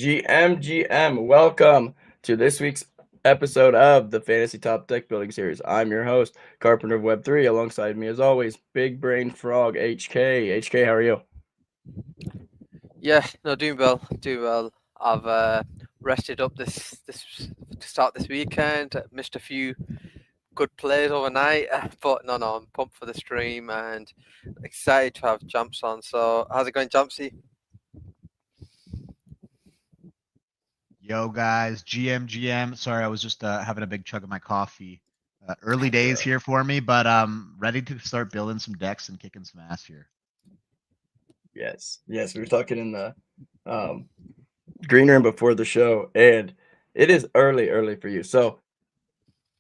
GM, welcome to this week's episode of the Fantasy Top Deck Building Series. I'm your host, Carpenter of Web3. Alongside me, as always, Big Brain Frog HK. HK, how are you? Yeah, no, doing well, doing well. I've rested up this to start this weekend. Missed a few good plays overnight, but no, I'm pumped for the stream and excited to have Jumps on. So, how's it going, Jampzey? Yo, guys, GM. Sorry, I was just having a big chug of my coffee. Early days here for me, but ready to start building some decks and kicking some ass here. Yes, we were talking in the green room before the show, and it is early for you. So,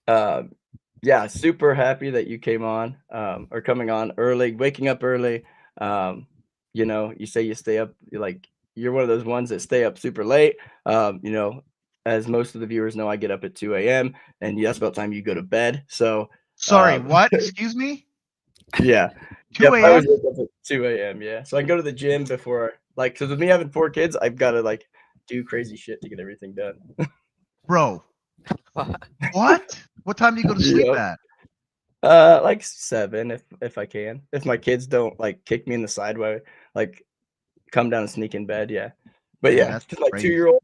yeah, super happy that you came on, or coming on early, waking up early. You say you stay up, you're one of those ones that stay up super late. As most of the viewers know, I get up at 2 a.m. and that's about time you go to bed. So, Sorry, what? Excuse me? yeah. 2 Yep, I a.m.? always wake up at 2 a.m. Yeah. So I can go to the gym before, because with me having 4 kids, I've got to do crazy shit to get everything done. Bro, what? What time do you go to sleep Yep. at? Like 7 if I can. If my kids don't kick me in the side while come down and sneak in bed, yeah. But Man, yeah, that's because my crazy. 2-year-old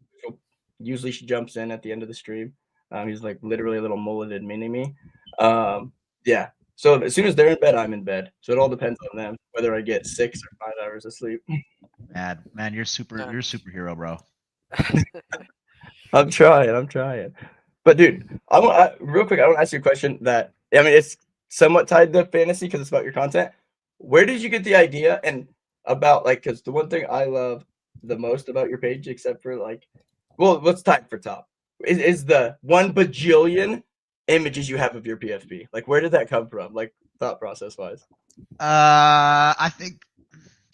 usually she jumps in at the end of the stream. He's literally a little mulleted mini me. Yeah. So as soon as they're in bed, I'm in bed. So it all depends on them whether I get 6 or 5 hours of sleep. Man, you're a superhero, bro. I'm trying. But dude, real quick, I want to ask you a question that it's somewhat tied to fantasy because it's about your content. Where did you get the idea and about because the one thing I love the most about your page, except for what's tied for top, is the 1 bajillion images you have of your PFP. Where did that come from? Thought process wise. I think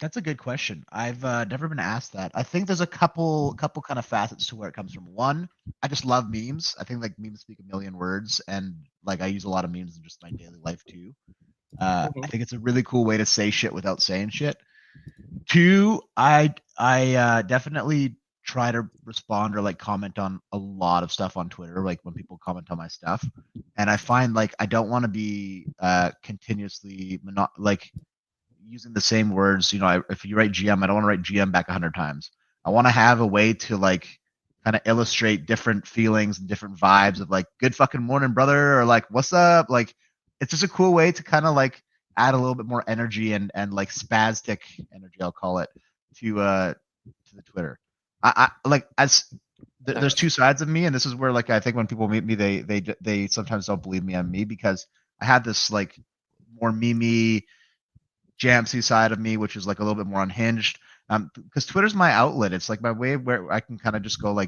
that's a good question. I've never been asked that. I think there's a couple kind of facets to where it comes from. One, I just love memes. I think memes speak a million words, and I use a lot of memes in just my daily life too. I think it's a really cool way to say shit without saying shit. Two, I definitely try to respond or comment on a lot of stuff on Twitter, when people comment on my stuff, and I find I don't want to be continuously using the same words. If you write GM, I don't want to write GM back 100 times. I want to have a way to kind of illustrate different feelings and different vibes of good fucking morning, brother, or what's up. It's just a cool way to kind of add a little bit more energy and spastic energy, I'll call it, to the Twitter. There's two sides of me, and this is where I think when people meet me, they sometimes don't believe me on me, because I had this more memey Jampzey side of me, which is a little bit more unhinged. Because Twitter's my outlet. It's my way where I can kind of just go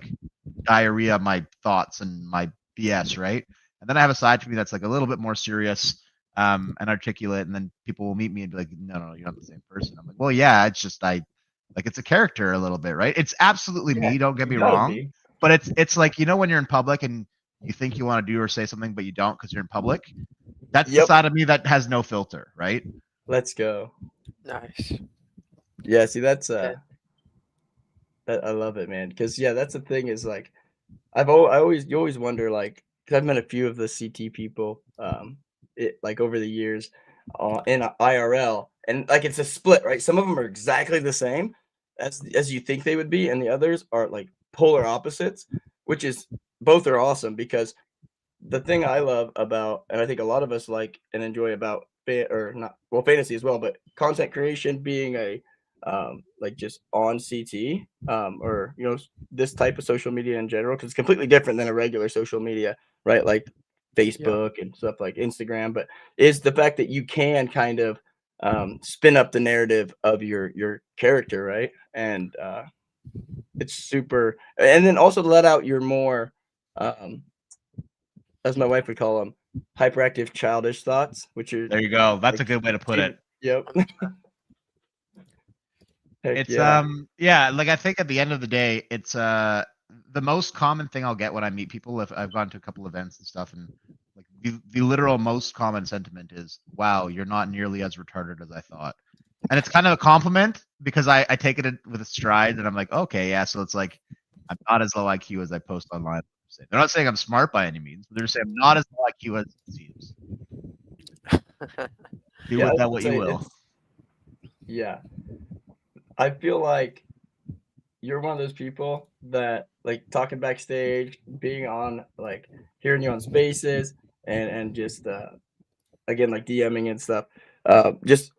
diarrhea my thoughts and my BS, right? And then I have a side to me that's a little bit more serious and articulate, and then people will meet me and be like, no, you're not the same person. I'm like, well, yeah, it's just it's a character a little bit, right? It's absolutely me, don't get me wrong. But it's when you're in public and you think you want to do or say something, but you don't because you're in public. That's the side of me that has no filter, right? Let's go. Nice. Yeah, see, that's I love it, man. Because that's the thing is you always wonder because I've met a few of the CT people over the years in IRL, and it's a split, right? Some of them are exactly the same as you think they would be, and the others are polar opposites, which is both are awesome because the thing I love about, and I think a lot of us like and enjoy about fantasy as well, but content creation being a just on CT or this type of social media in general, because it's completely different than a regular social media, right? Facebook and stuff like Instagram, but is the fact that you can kind of spin up the narrative of your character, right? And it's super, and then also let out your more as my wife would call them, hyperactive childish thoughts, which are there you go. That's a good way to put it. Yep. It's yeah, I think at the end of the day, it's the most common thing I'll get when I meet people. If I've gone to a couple events and stuff, and the literal most common sentiment is, "Wow, you're not nearly as retarded as I thought," and it's kind of a compliment because I take it with a stride, and I'm like, okay, yeah, so it's I'm not as low IQ as I post online. They're not saying I'm smart by any means, but they're saying I'm not as low IQ as it seems. Do Yeah, I with would that what you say will. yeah. I feel like you're one of those people that like talking backstage, being on like hearing you on spaces and just again like DMing and stuff. Just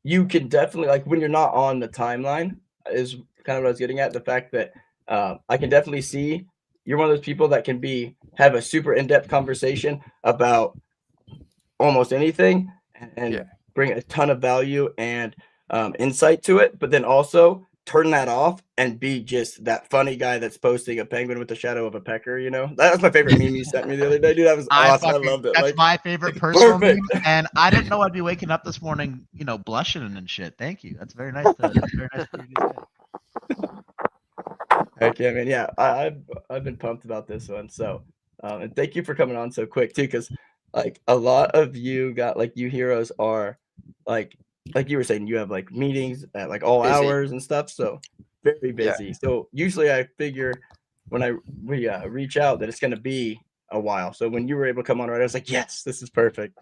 you can definitely like when you're not on the timeline is kind of what I was getting at. The fact that I can definitely see you're one of those people that can have a super in-depth conversation about almost anything Yeah. and bring a ton of value and insight to it, but then also turn that off and be just that funny guy that's posting a penguin with the shadow of a pecker. That was my favorite meme you sent me the other day, dude. That was awesome. I loved it. That's Like, my favorite personal perfect. meme, and I didn't know I'd be waking up this morning, blushing and shit. Thank you. That's very nice. That's very nice for you to say. Heck yeah, man. Yeah, I've been pumped about this one. So, and thank you for coming on so quick too, because like a lot of you got like you heroes are like like you were saying, you have like meetings at like all Busy. hours and stuff. So very Yeah. busy. So usually I figure when we reach out that it's gonna be a while. So when you were able to come on right, I was like, yes, this is perfect.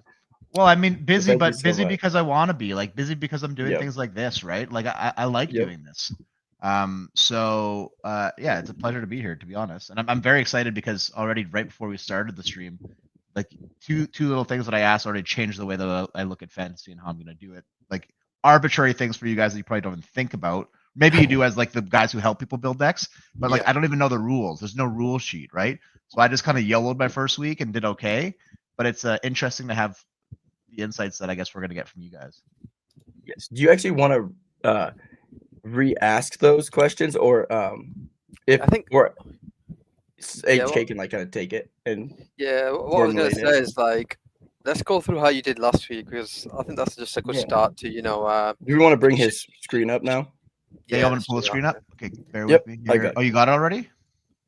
Well, I mean, So busy, thank you but so busy much. because I want to be, like, busy because I'm doing Yep. things like this, right? Like, I like Yep. doing this. Yeah, it's a pleasure to be here, to be honest. And I'm very excited because already right before we started the stream, like two little things that I asked already changed the way that I look at fantasy and how I'm going to do it. Like arbitrary things for you guys that you probably don't even think about. Maybe you do as like the guys who help people build decks, but like Yeah. I don't even know the rules. There's no rule sheet, right? So I just kind of YOLO'd my first week and did okay. But it's interesting to have the insights that I guess we're going to get from you guys. Yes. Do you actually want to re-ask those questions, or if I think or yeah. HK can like kind of take it and Yeah, what I was gonna formulate say it? is like, let's go through how you did last week because I think that's just a good Yeah. start to Do we want to bring finish. his screen up now? Yeah, you Yeah, want me let's to pull do the screen that. up? Okay, bear Yep, with me I here. got Oh, it. you got it already?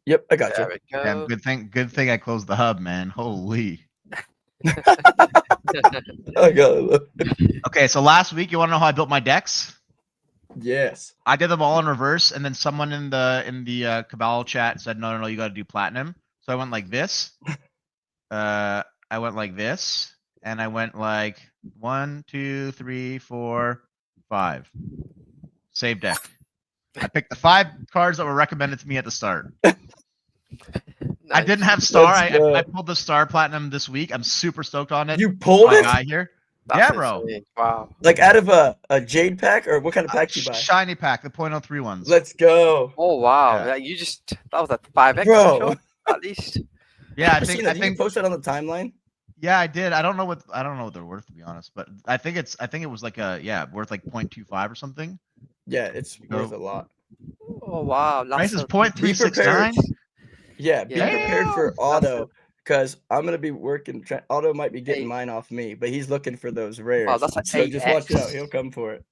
Yep, I got There you. we Damn, go. good thing I closed the hub, man. Holy. I got it. Okay, so last week, you want to know how I built my decks? Yes. I did them all in reverse, and then someone in the Cabal chat said, no, you got to do platinum. So I went like this. I went like this, and I went like 1, 2, 3, 4, 5. Save deck. I picked the 5 cards that were recommended to me at the start. I Nice. didn't have star. Let's I go. pulled the star platinum this week. I'm super stoked on it. You pulled My it? guy here. That's Yeah, bro. insane. Wow. Like out of a jade pack, or what kind of pack do you buy? Shiny pack, the .03 ones. Let's go. Oh wow. Yeah. Yeah, you just that was a 5x for Bro. sure, at least. Yeah, I've seen that. Did you post that on the timeline? Yeah, I did. I don't know what they're worth, to be honest, but I think it was like worth like 0.25 or something. Yeah, it's worth a lot. Oh wow. Price is That's Be prepared. 0.369. Yeah, be prepared for That's Auto because I'm gonna be working. Auto might be getting Hey. mine off me, but he's looking for those Wow, rares. that's an So just watch 8x. out. He'll come for it.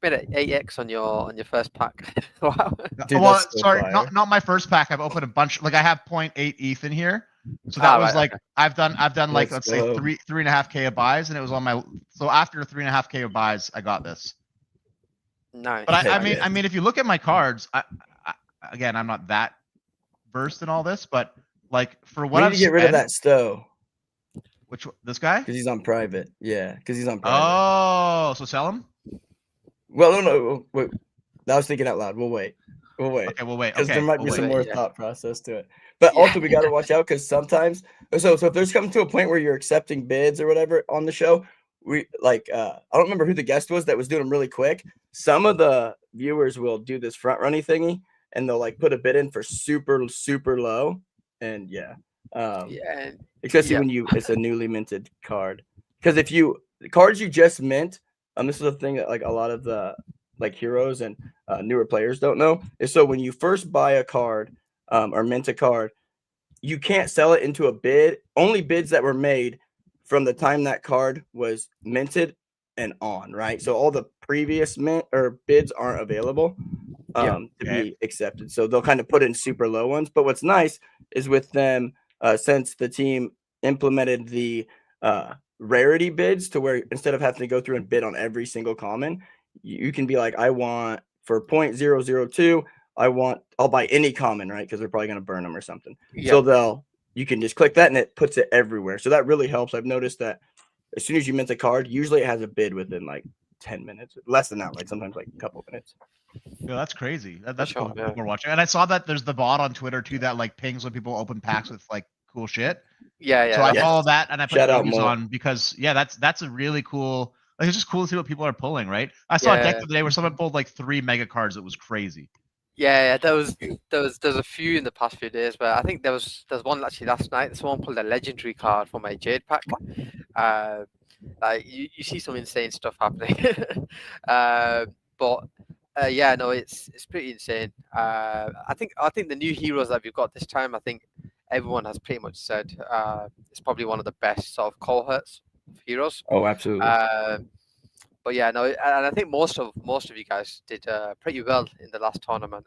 Made an 8x on your first pack. Wow. Dude, Well, that's so sorry, fire. not my first pack. I've opened a bunch. Like I have 0.8 ETH in here, so that Ah, was right, like okay. I've done like Let's let's say go. 3.5K of buys, and it was on my. So after 3.5K of buys, I got this. Nice. But Heck I yes. mean, if you look at my cards, again, I'm not that versed in all this, but like for We what need I've to get rid of spent, that Stowe this guy? because he's on private. Yeah, because he's on private. Oh, so sell him? Well, no. Wait. I was thinking out loud. We'll wait. Okay, we'll wait. Because Okay, there might we'll be wait. some more Yeah. thought process to it. But Yeah. also, we got to watch out because sometimes, so if there's coming to a point where you're accepting bids or whatever on the show, we like, I don't remember who the guest was that was doing them really quick. Some of the viewers will do this front running thingy and they'll like put a bid in for super, super low. And yeah. Yeah. Especially Yeah. when it's a newly minted card. Because if the cards you just mint, this is a thing that like a lot of the like heroes and newer players don't know is so when you first buy a card or mint a card, you can't sell it into a bid. Only bids that were made from the time that card was minted and on, right? So all the previous mint or bids aren't available to be accepted. So they'll kind of put in super low ones. But what's nice is with them, since the team implemented the rarity bids to where instead of having to go through and bid on every single common, you can be like, I want for 0.002, I'll buy any common, right? Because they're probably gonna burn them or something. Yeah. So you can just click that and it puts it everywhere. So that really helps. I've noticed that as soon as you mint a card, usually it has a bid within like 10 minutes, less than that, like sometimes like a couple minutes. Yo, that's crazy. That's sure, cool. yeah. People are watching, and I saw that there's the bot on Twitter too that like pings when people open packs with like cool shit. Yeah. So I Yes. follow that and I put Shout out emojis Mo. on because that's a really cool. Like it's just cool to see what people are pulling, right? I saw a deck Yeah. the other day where someone pulled like 3 mega cards. It was crazy. Yeah, there's a few in the past few days, but I think there's one actually last night. Someone pulled a legendary card from my Jade pack. Like you see some insane stuff happening. But yeah, no, it's pretty insane. I think the new heroes that we've got this time, I think everyone has pretty much said it's probably one of the best sort of cohorts of heroes. Oh, absolutely. But yeah, no, and I think most of you guys did pretty well in the last tournament.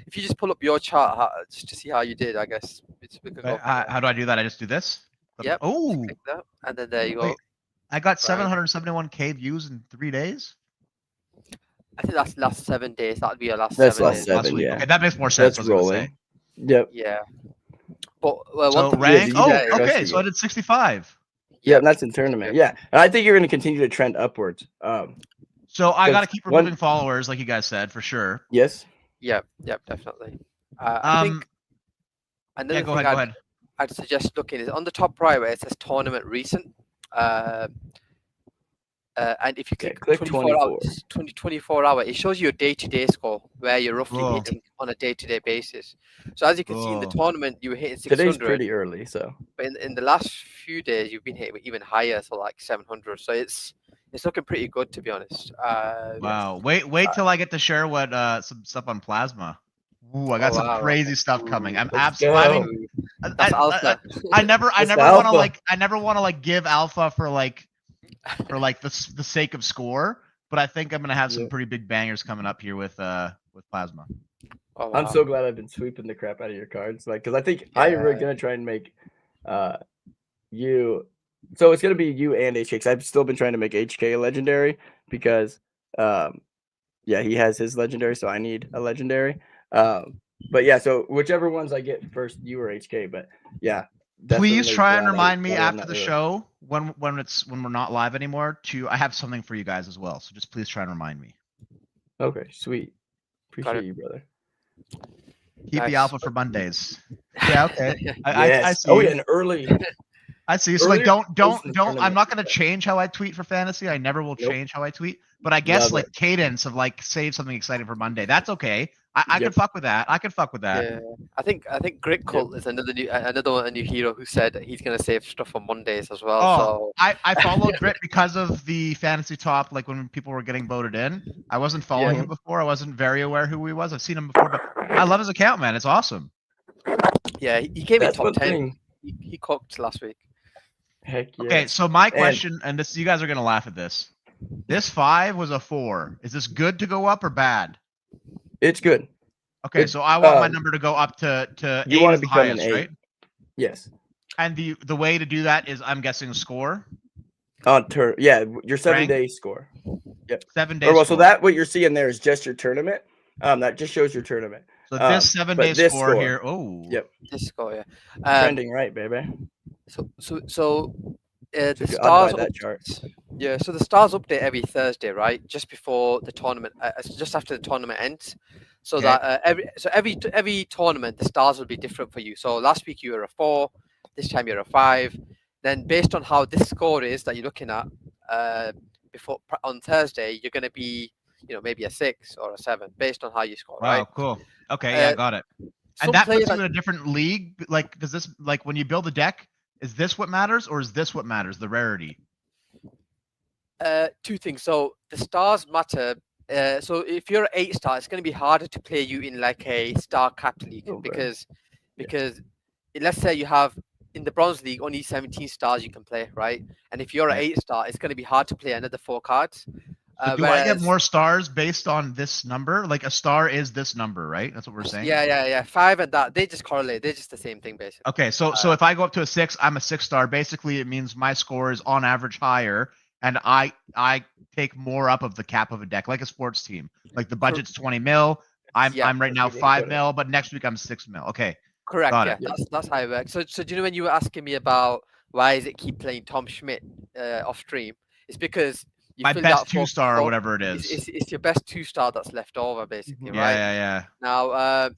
If you just pull up your chart just to see how you did, I guess we could go. How do I do that? I just do this. Yep. Oh, Click that, and then there you go. wait, I got 771k views in 3 days. I think that's last 7 days. That'd be your last That's 7 last days. 7, week. yeah. Okay, that makes more sense. That's I was gonna say. rolling. Yep. Yeah. But one So thing rank. you Oh, did okay. So I did 65. Yeah, and that's in tournament. Yeah, and I think you're going to continue to trend upwards. So I got to keep removing one- followers, like you guys said, for sure. Yes. Yep, definitely. I think another Yeah, go thing ahead. I'd suggest looking is on the top right where it says tournament recent. And if you click 24 hour, it shows you a day-to-day score where you're roughly Whoa. hitting on a day-to-day basis. So as you can see in the Whoa. tournament, you were hitting 600. Today's pretty early, so. But in the last few days, you've been hitting even higher, so like 700. So it's looking pretty good, to be honest. Wow. Wait till I get to share what some stuff on Plasma. Ooh, I got some crazy stuff coming. I'm absolutely. I mean, That's alpha. I never want to like give alpha for the sake of score, but I think I'm gonna have some pretty big bangers coming up here with Plasma. Oh, wow. I'm so glad I've been sweeping the crap out of your cards, like, because I think I'm really gonna try and make you. So it's gonna be you and HK. Cause I've still been trying to make HK a legendary because yeah, he has his legendary, so I need a legendary. But yeah, so whichever ones I get first, you or HK. But yeah, please try and remind me after the show when we're not live anymore I have something for you guys as well. So just please try and remind me. Okay, sweet. Appreciate you, brother. Keep the alpha for Mondays. Yeah, okay. I see. Oh yeah, an early. I see. So like, don't. I'm not gonna change how I tweet for fantasy. I never will change how I tweet. But I guess like cadence of like save something exciting for Monday. That's okay. I can fuck with that. Yeah, I think Grit Cult is another new hero who said that he's gonna save stuff on Mondays as well. Oh, so I followed Grit because of the fantasy top. Like when people were getting voted in, I wasn't following him before. I wasn't very aware who he was. I've seen him before, but I love his account, man. It's awesome. Yeah, he came in top 10. He cooked last week. Heck yeah. Okay, so my question, and this, you guys are gonna laugh at this. This 5 was a 4. Is this good to go up or bad? It's good. Okay, so I want my number to go up to 8. You want to become highest, an 8, right? Yes. And the way to do that is, I'm guessing, score. On turn, yeah, your 7-day score. Yep. 7 days. Well, so that what you're seeing there is just your tournament. That just shows your tournament. So this 7-day score here. Oh. Yep. This score, yeah. Trending right, baby. So the stars. That chart. Yeah, so the stars update every Thursday, right? Just before the tournament, just after the tournament ends. So that every tournament, the stars will be different for you. So last week you were a 4, this time you're a 5. Then based on how this score is that you're looking at, before on Thursday, you're going to be, maybe a 6 or a 7 based on how you score. Wow, right? Cool. Okay, yeah, got it. And that puts you in a different league. Like, does this, like, when you build a deck, is this what matters, or is this what matters? The rarity. 2 things. So the stars matter. So if you're an 8-star, it's going to be harder to play you in like a star capped league because let's say you have in the bronze league only 17 stars you can play, right? And if you're an 8-star, it's going to be hard to play another 4 cards. So do I get more stars based on this number? Like a star is this number, right? That's what we're saying. Yeah. 5 and that, they just correlate. They're just the same thing, basically. Okay, so if I go up to a 6, I'm a 6-star. Basically, it means my score is on average higher, and I take more up of the cap of a deck, like a sports team. Like the budget's 20 mil, I'm right That's now what you wanna 5 put it. mil, but next week I'm 6 mil. Okay, Correct. got Yeah, it. Yeah. that's how it works. So do you know when you were asking me about why is it keep playing Tom Schmidt off stream? It's because you My filled best out 2-star or whatever it is. it's your best 2-star that's left over, basically, Mhm. Yeah, right? yeah. Now,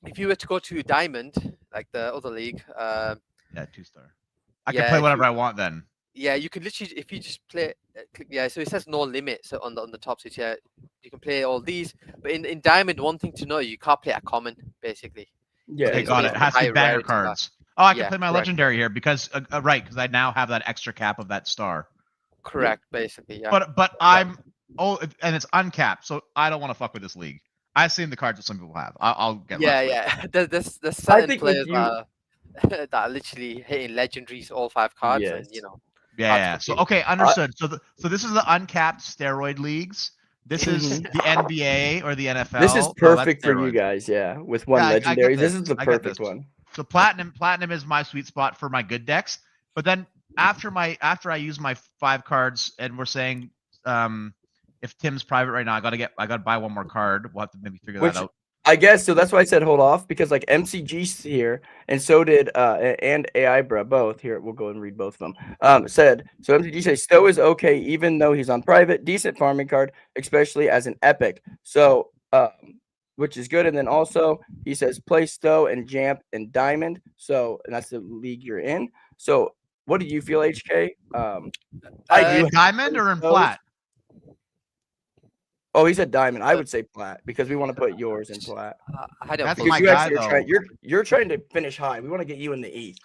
if you were to go to Diamond, like the other league, Yeah, 2-star. I can yeah, play if whatever you, I want then. yeah, you could literally, if you just play, click, yeah. So it says no limit. So on the top, so it's, yeah, you can play all these. But in Diamond, one thing to know, you can't play a common, basically. Yeah, Okay, It's got it. It exactly. basically has to be high banger rarity card. cards. Oh, I can Yeah, play my correct. legendary here because right, because I now have that extra cap of that star. Correct, basically, yeah. But I'm and it's uncapped, so I don't want to fuck with this league. I've seen the cards that some people have. I'll get Yeah, left with. yeah. There's I certain think with players you, that are literally hitting legendaries all 5 cards, and yes. hard to Yeah. So compete. okay, understood. So this is the uncapped steroid leagues. This is Mhm. the NBA or the NFL. This is No, that's perfect for you steroids. guys. Yeah, with one Yeah, I legendary, get this this. is the I get this. perfect one. So platinum is my sweet spot for my good decks. But then after I use my 5 cards, and we're saying if Tim's private right now, I gotta buy one more card. We'll have to maybe figure that Which out. I guess so. That's why I said hold off, because like MCG's here, and so did and AI Bra both here. We'll go and read both of them. Said so. MCG says Stowe is okay even though he's on private. Decent farming card, especially as an epic. So which is good. And then also he says play Stowe and Jamp and Diamond. So and that's the league you're in. So what do you feel, HK? I do In have diamond some or in Stows. plat? Oh, he said Diamond. I would say plat because we want to put yours in plat. I don't That's think Because my so. you guy actually are though. trying. You're trying to finish high. We want to get you in the ETH.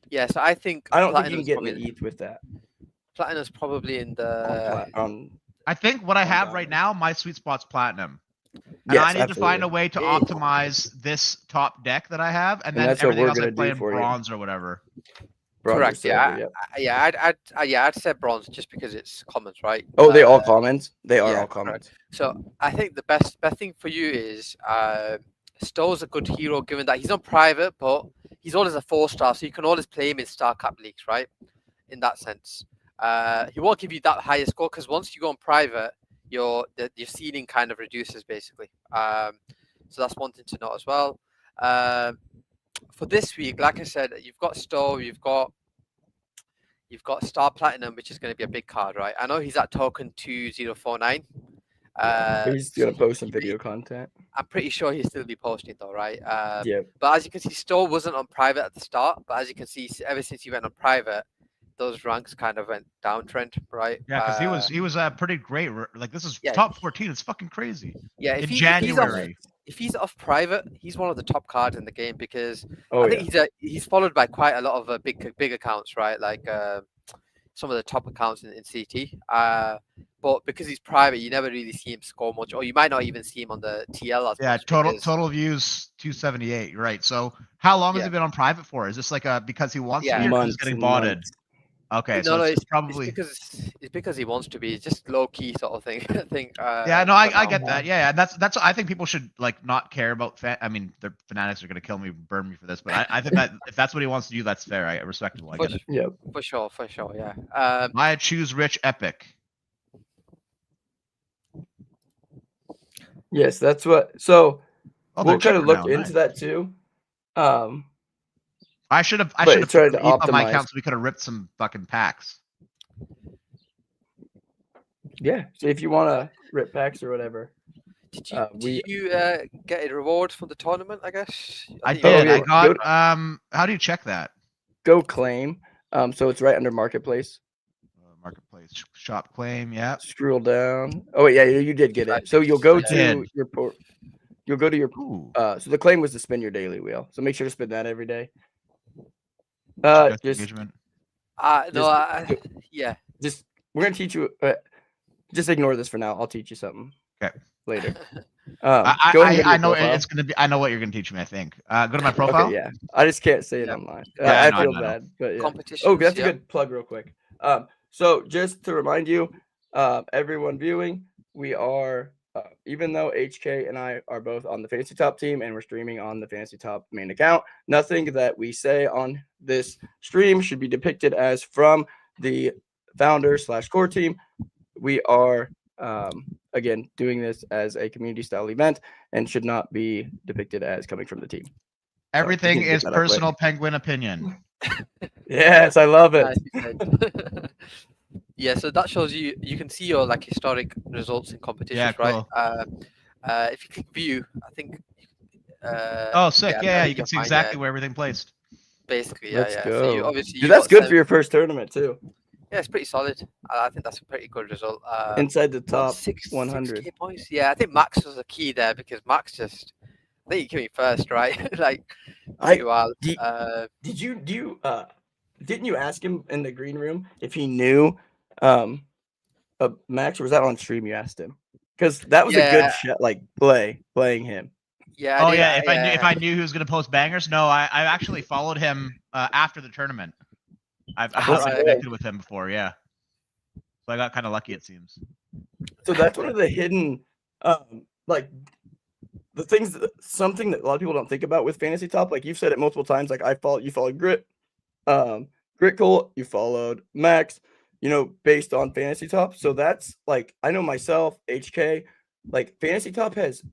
Yeah, so I think I don't think you can Platinum's get in the probably ETH with that Platinum's probably in on the plat. I think what I on have right diamond. now, my sweet spot's platinum. And Yes, I need to find absolutely. a way to Yeah. optimize this top deck that I have, and And then that's what everything we're else I gonna play do in for you. bronze or whatever. Bronze or correct. silver. Yep. I'd say bronze just because it's commons, right? Oh, they all commons. They are yeah, all correct. commons. So I think the best thing for you is Stowe's a good hero given that he's on private, but he's always a 4-star, so you can always play him in star cap leagues, right? In that sense, he won't give you that higher score because once you go on private, your ceiling kind of reduces basically. So that's one thing to note as well. For this week, like I said, you've got Stowe, you've got Star Platinum, which is going to be a big card, right? I know he's at token 2049. He's gonna post some video content. I'm pretty sure he'll still be posting though, right? Yeah. But as you can see, Stowe wasn't on private at the start, but as you can see, ever since he went on private, those ranks kind of went downtrend, right? Yeah, because he was pretty great. Like this is Yeah. top 14. It's fucking crazy. Yeah, In if January. he's off private, he's one of the top cards in the game because Oh I yeah. think he's followed by quite a lot of big accounts, right? Like some of the top accounts in CT. But because he's private, you never really see him score much, or you might not even see him on the TL as Yeah, much. total views 278. Right. So how long has Yeah. he been on private for? Is this like because he wants Yeah. to be or 'cause he's Months getting and botted? months. Okay, No, so it's it's probably because he wants to be. It's just low key sort of thing. I think. yeah. No, for I now. get that. Yeah, and that's I think people should like not care about I mean, the fanatics are gonna kill me, burn me for this, but I think that if that's what he wants to do, that's fair. I respectable. I For, get it. Yep. for sure, yeah. I choose rich epic. Yes, that's what. So Oh, we'll they're kind of cheaper look now. into Nice. that too. I should have But put try to some ETH on my optimize. account so we could have ripped some fucking packs. Yeah. So if you want to rip packs or whatever. Did you get a reward from the tournament? I guess I think you did. yeah, I got how do you check that? Go claim. So it's right under marketplace. Marketplace shop claim. Yeah. Scroll down. Oh wait, yeah, you did get Right. it. So you'll go I to did. your port. You'll go to your. Ooh. So the claim was to spin your daily wheel. So make sure to spin that every day. Just engagement. yeah. just we're gonna teach you. Just ignore this for now. I'll teach you something. Okay. Later. I know it's gonna be. I know what you're gonna teach me. I think. Go to my profile. Okay, yeah. I just can't say it Yeah. online. Yeah, I know, feel I know. bad, but yeah. Competitions. Oh, that's a yeah. good plug, real quick. So just to remind you, everyone viewing, we are. Even though HK and I are both on the Fantasy Top team and we're streaming on the Fantasy Top main account, nothing that we say on this stream should be depicted as from the founder / core team. We are, again, doing this as a community style event and should not be depicted as coming from the team. Everything get is that out quick. personal penguin opinion. Yes, I love it. Nicely said. Yeah, so that shows you can see your like historic results in competitions, cool. right? If you click view, I think. Oh, sick! I Yeah, think you can you'll see find, exactly where everything placed. basically, Let's yeah. go. So you obviously Dude, you that's got good for your first tournament too. Yeah, it's pretty solid. I think that's a pretty good result. Inside the What, top 100. 6K points? Yeah, I think Max was a key there because Max just, I think he came in first, right? Like, pretty wild. Didn't you ask him in the green room if he knew Max, or was that on stream you asked him? Because that was a Yeah, good shot, like playing him. yeah, I Oh did. yeah, if I knew he was gonna post bangers, no, I actually followed him after the tournament. I've not been Right. connected with him before, yeah. So I got kind of lucky, it seems. So that's one of the hidden, like the things, something that a lot of people don't think about with Fantasy Top. Like you've said it multiple times. Like you followed Grit, Grit Colt, you followed Max, based on Fantasy Top. So that's like, I know myself, HK, like Fantasy Top is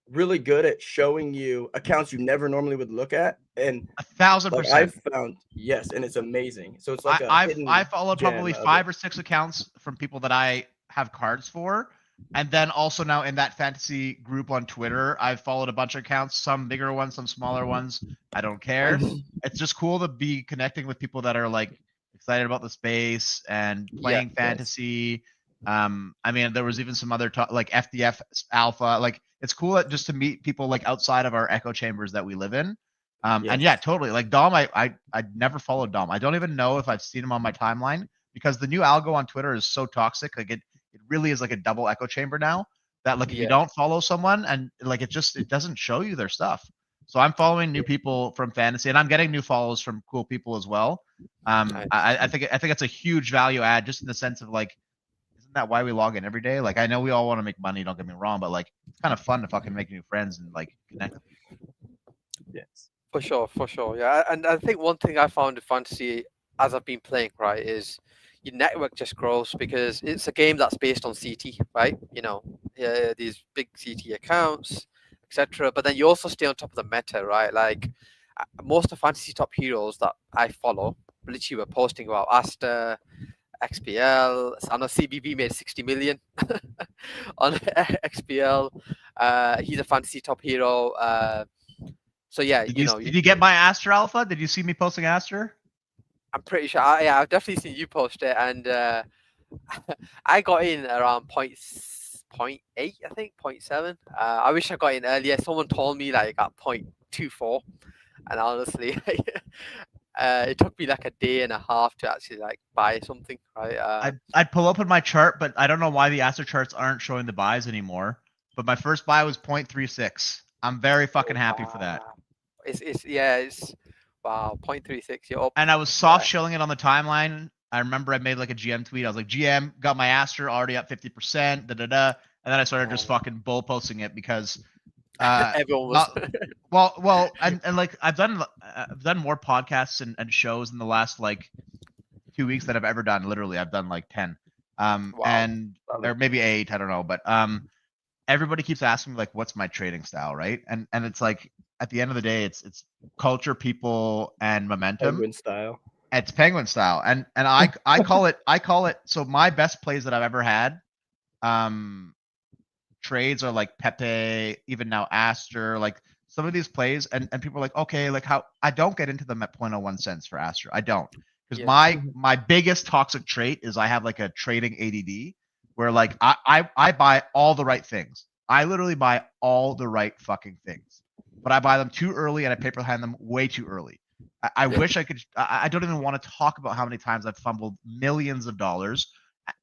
really good at showing you accounts you never normally would look at, and 1,000%. I've found, yes, and it's amazing. So it's like I followed probably 5 or or 6 accounts from people that I have cards for, and then also now in that fantasy group on Twitter, I've followed a bunch of accounts, some bigger ones, some smaller ones. I don't care. It's just cool to be connecting with people that are like excited about the space and playing fantasy. I mean, there was even some other like FDF Alpha. Like, it's cool just to meet people like outside of our echo chambers that we live in. And yeah, totally. Like Dom, I never followed Dom. I don't even know if I've seen him on my timeline because the new algo on Twitter is so toxic. Like it really is like a double echo chamber now. That like if you don't follow someone and like it doesn't show you their stuff. So I'm following new people from fantasy, and I'm getting new follows from cool people as well. I think it's a huge value add, just in the sense of like, isn't that why we log in every day? Like I know we all want to make money, don't get me wrong, but like it's kind of fun to fucking make new friends and like connect with people. yes. For sure, yeah. And I think one thing I found in fantasy as I've been playing, right, is your network just grows because it's a game that's based on CT, right? These big CT accounts, etc. But then you also stay on top of the meta, right? Like most of the fantasy top heroes that I follow, literally were posting about Asta, XPL. I know CBB made 60 million on XPL. He's a fantasy top hero. So yeah, Did you get my Aster Alpha? Did you see me posting Aster? I'm pretty sure. I've definitely seen you post it, and I got in around point 0.8, I think 0.7. I wish I got in earlier. Someone told me like at 0.24, and honestly, it took me like a day and a half to actually like buy something. Right? I'd pull open my chart, but I don't know why the Aster charts aren't showing the buys anymore. But my first buy was 0.36. I'm very fucking happy for that. It's wow, 0.36. You're up. And I was soft shilling it on the timeline. I remember I made like a GM tweet. I was like, GM, got my Aster already up 50%, And then I started just fucking bull posting it because everyone was. and like I've done more podcasts and shows in the last like 2 weeks than I've ever done. Literally, I've done like 10. And or maybe 8, I don't know. But everybody keeps asking me like, what's my trading style, right? And it's like at the end of the day, it's culture, people, and momentum. Penguin style. It's penguin style, and I call it. So my best plays that I've ever had, trades are like Pepe, even now Aster, like some of these plays, and people are like, okay, like how I don't get into them at 0.01 cents for Aster. I don't, because my biggest toxic trait is I have like a trading ADD where like I buy all the right things. I literally buy all the right fucking things, but I buy them too early and I paper hand them way too early. I wish I could. I don't even want to talk about how many times I've fumbled millions of dollars,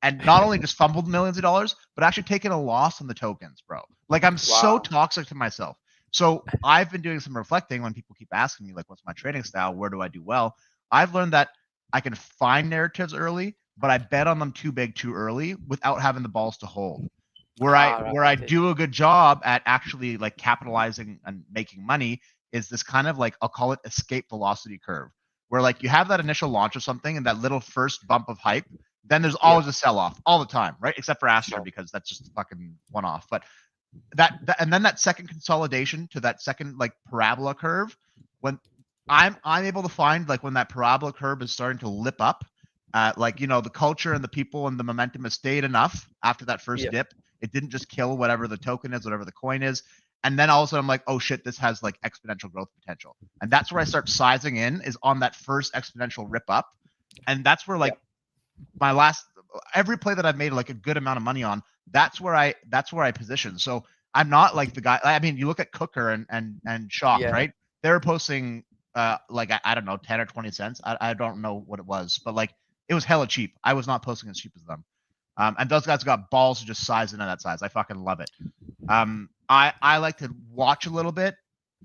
and not only just fumbled millions of dollars, but actually taken a loss on the tokens, bro. Like I'm so toxic to myself. So I've been doing some reflecting when people keep asking me like, what's my trading style? Where do I do well? I've learned that I can find narratives early, but I bet on them too big too early without having the balls to hold. Where I do a good job at actually like capitalizing and making money is this kind of like, I'll call it escape velocity curve, where like you have that initial launch of something and that little first bump of hype then there's always a sell-off all the time, right? Except for Aster, because that's just fucking one-off. But that and then that second consolidation to that second like parabola curve, when I'm able to find like when that parabola curve is starting to lip up, like, you know, the culture and the people and the momentum has stayed enough after that first dip. It didn't just kill whatever the token is, whatever the coin is. And then all of a sudden I'm like, oh shit, this has like exponential growth potential. And that's where I start sizing in, is on that first exponential rip up. And that's where like my last, every play that I've made like a good amount of money on, that's where I position. So I'm not like the guy. I mean, you look at Cooker and Shock, right? They were posting like I don't know, 10 or 20 cents. I don't know what it was, but like it was hella cheap. I was not posting as cheap as them. And those guys got balls to just size into that size. I fucking love it. I like to watch a little bit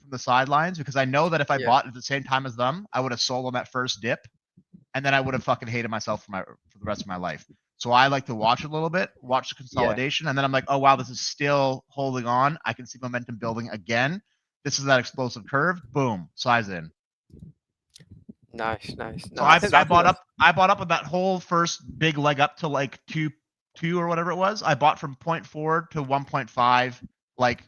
from the sidelines, because I know that if I bought at the same time as them, I would have sold on that first dip, and then I would have fucking hated myself for the rest of my life. So I like to watch a little bit, watch the consolidation, and then I'm like, oh wow, this is still holding on. I can see momentum building again. This is that explosive curve. Boom, size in. Nice. So I bought up with that whole first big leg up to like two or whatever it was. I bought from 0.4 to 1.5. Like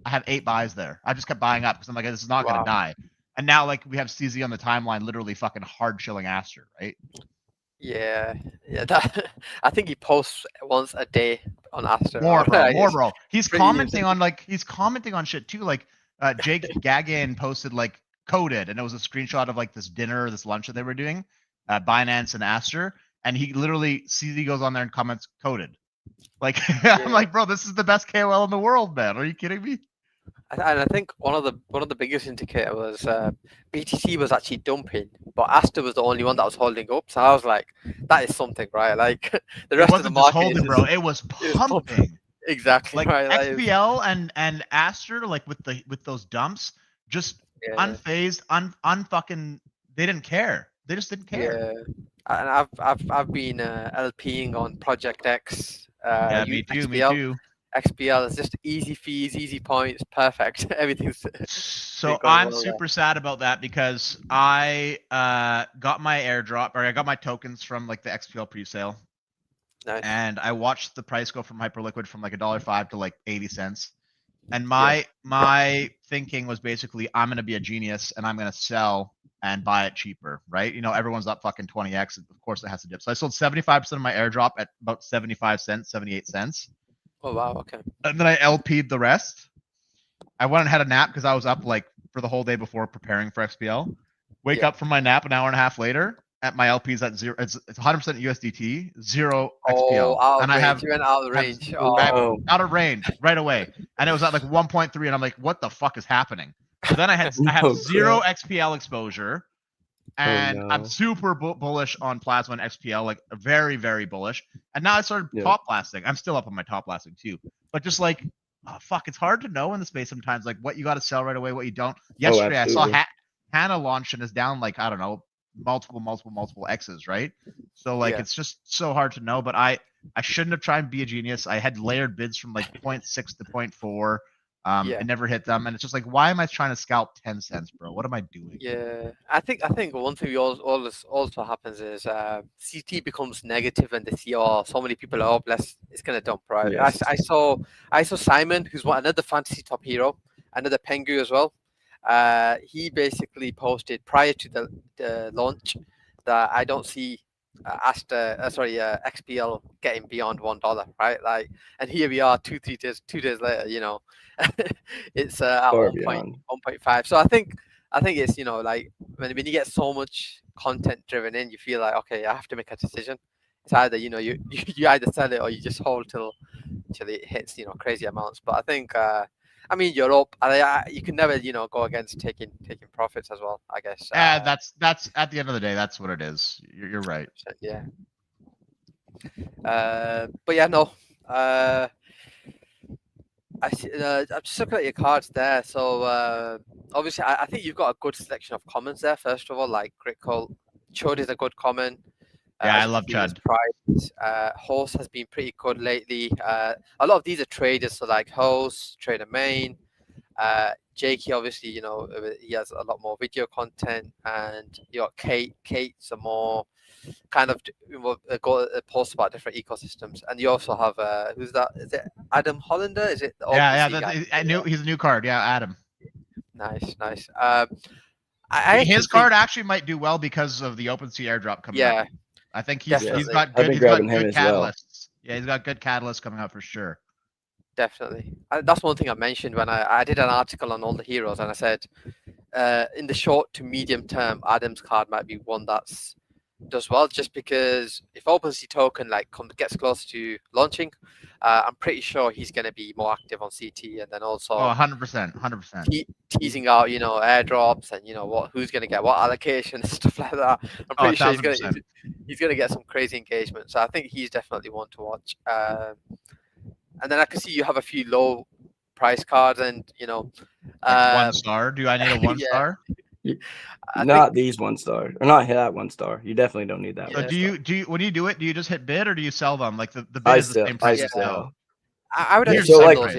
I have 8 buys there. I just kept buying up because I'm like, this is not gonna die. And now like we have CZ on the timeline, literally fucking hard chilling Aster, right? Yeah. That, I think he posts once a day on Aster. More, bro. He's commenting on shit too. Like Jake Gagan posted like coded, and it was a screenshot of like this dinner, this lunch that they were doing, Binance and Aster, and he literally CZ goes on there and comments coded. Like I'm like, bro, this is the best KOL in the world, man. Are you kidding me? And I think one of the biggest indicator was BTC was actually dumping, but Aster was the only one that was holding up. So I was like, that is something, right? Like the rest of the market holding, bro. It was pumping. Exactly. Like right. XPL and Aster, like with those dumps, just unfazed, unfucking. They didn't care. They just didn't care. Yeah. And I've been LPing on Project X. Me too. XPL is just easy fees, easy points, perfect. Everything's so I'm super sad about that, because I got my airdrop, or I got my tokens from like the XPL presale. Nice. And I watched the price go from Hyperliquid from like $1.05 to like 80 cents. And my thinking was basically, I'm gonna be a genius and I'm gonna sell and buy it cheaper, right? You know, everyone's up fucking 20x. Of course it has to dip. So I sold 75% of my airdrop at about 75 cents, 78 cents. Oh wow, okay. And then I LP'd the rest. I went and had a nap because I was up like for the whole day before preparing for XPL. Wake up from my nap an hour and a half later, at my LPs at zero. It's 100% USDT, 0 XPL. And I have you went out of range. Out of range right away. And it was at like 1.3, and I'm like, what the fuck is happening? So then I have 0 XPL exposure. And I'm super bullish on Plasma and XPL, like very, very bullish. And now I started top blasting. I'm still up on my top blasting too. But just like, fuck, it's hard to know in the space sometimes, like what you got to sell right away, what you don't. Yesterday, I saw Hannah launch and is down like, I don't know, multiple X's, right? So like, it's just so hard to know. But I shouldn't have tried to be a genius. I had layered bids from like 0.6 to 0.4. It never hit them, and it's just like, why am I trying to scalp 10 cents, bro? What am I doing? Yeah, I think one thing we always also happens is CT becomes negative, and they see, oh, so many people are up, it's gonna dump, right? Yes. I saw Simon, who's another fantasy top hero, another Pengu as well. He basically posted prior to the launch that I don't see XPL getting beyond $1, right? Like, and here we are 2 days later, you know, it's at 1.5. So I think it's, you know, like when you get so much content driven in, you feel like, okay, I have to make a decision. It's either, you know, you either sell it or you just hold till it hits, you know, crazy amounts. But I think I mean, you're up. You can never, you know, go against taking profits as well, I guess. That's at the end of the day, that's what it is. You're right. Yeah. But yeah, no. I'm just looking at your cards there. So obviously, I think you've got a good selection of comments there. First of all, like Gritcult, Chud is a good comment. Yeah, I love Chud. Horse has been pretty good lately. A lot of these are traders, so like Horse, Trader Main, Jakey, obviously, you know, he has a lot more video content, and you got Kate, some more kind of post about different ecosystems. And you also have who's that? Is it Adam Hollander? Is it the Yeah, OpenSea guy? I knew he's a new card. Yeah, Adam. Nice. I actually His think, card actually might do well because of the OpenSea airdrop coming yeah, up. I think he's definitely. got I've good been grabbing him as well. catalysts. Yeah, he's got good catalysts coming up for sure. Definitely. That's one thing I mentioned when I did an article on all the heroes, and I said in the short to medium term, Adam's card might be one that's does well, just because if OpenSea token gets close to launching, I'm pretty sure he's going to be more active on CT, and then also 100%. teasing out airdrops and who's going to get what allocation and stuff like that. I'm pretty sure he's going to get some crazy engagement. So I think he's definitely one to watch. And then I can see you have a few low price cards, and Like 1 star. Do I need a 1 star? Not these 1 star, or not that 1 star. You definitely don't need that. So do you when you do it? Do you just hit bid or do you sell them? Like the bid I is the same price as sell. I would so sell those.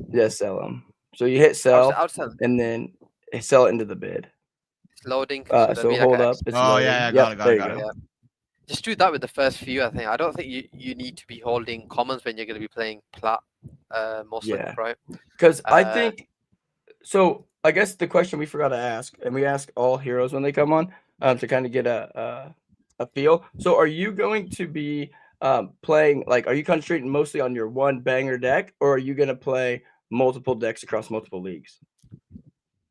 Yeah, sell them. So you hit sell, I would sell them. and then sell it into the bid. It's loading. So hold up. It's loading. Yeah, got it. Yeah. Just do that with the first few. I think. I don't think you need to be holding commons when you're going to be playing plat, mostly, right? Because I think so. I guess the question we forgot to ask, and we ask all heroes when they come on, to kind of get a feel. So, are you going to be playing? Like, are you concentrating mostly on your one banger deck, or are you going to play multiple decks across multiple leagues?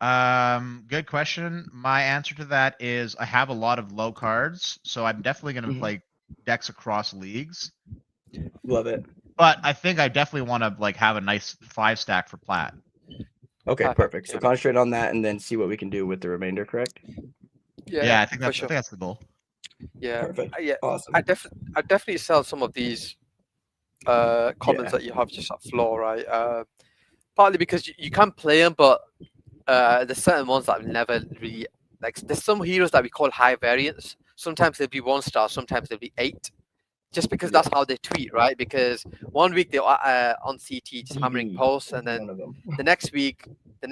Good question. My answer to that is I have a lot of low cards, so I'm definitely going to play decks across leagues. Love it. But I think I definitely want to have a nice 5 stack for plat. Okay, perfect. So concentrate on that, and then see what we can do with the remainder. Correct? Yeah, I think that's the goal. Yeah, perfect. Yeah, Awesome. I definitely sell some of these commons that you have just at floor, right? Partly because you can play them, but there's certain ones that I've never really there's some heroes that we call high variants. Sometimes they'll be 1 star, sometimes they'll be 8. Just because that's how they tweet, right? Because one week they're on CT just hammering posts, and then the next week, they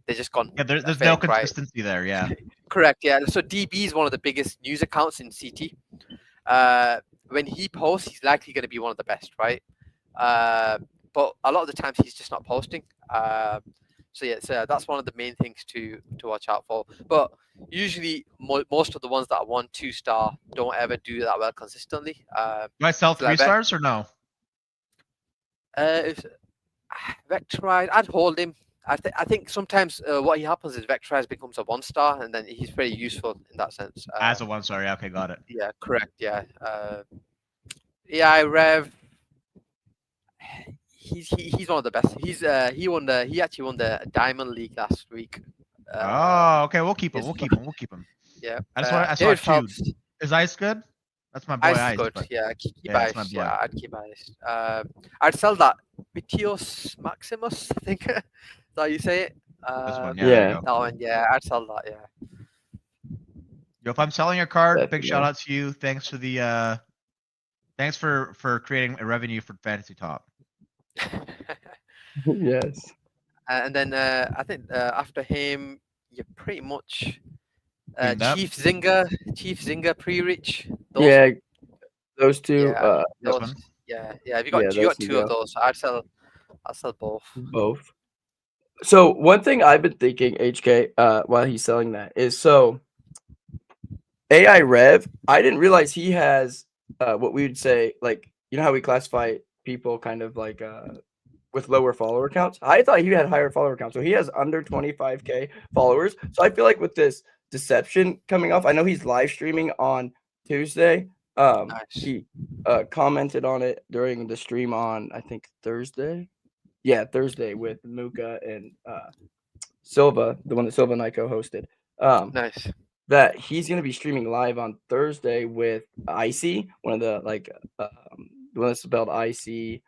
just gone. Yeah, there's no consistency there. Yeah, correct. Yeah, so DB is one of the biggest news accounts in CT. When he posts, he's likely going to be one of the best, right? But a lot of the times he's just not posting. So that's one of the main things to watch out for. But usually, most of the ones that are 1, 2 star don't ever do that well consistently. Do I sell 3 stars or no? If Vectorize, I'd hold him. I think sometimes what happens is Vectorize becomes a 1 star, and then he's very useful in that sense. As a 1 star, yeah, okay, got it. Yeah, correct. Yeah, Rev. He's one of the best. He actually won the Diamond League last week. Okay, we'll keep him. Yeah. I saw 2. Is Ice good? That's my boy Ice. Good. But... Yeah, keep Ice. Yeah, I'd keep Ice. I'd sell that Vitios Maximus, I think. Is that how you say it? This one, yeah. That one, yeah. I'd sell that, yeah. Yo, if I'm selling your card, big shout out to you. Thanks for the thanks for creating a revenue for Fantasy Top. Yes. And then I think after him, you're pretty much Chief Zinger, Pre-Rich. Yeah, those 2. Yeah, one. Yeah. If you got 2 of those, I'll sell both. Both. So one thing I've been thinking, HK, while he's selling that is AI Rev. I didn't realize he has what we would say how we classify people kind of with lower follower counts. I thought he had higher follower counts. So he has under 25K followers. So I feel like with this deception coming off, I know he's live streaming on Tuesday. Nice. He commented on it during the stream on, I think, Thursday. Yeah, Thursday with Muka and Silva, the one that Silva and I co-hosted. Nice. That he's going to be streaming live on Thursday with Icy, one of the the one that's spelled ICEEY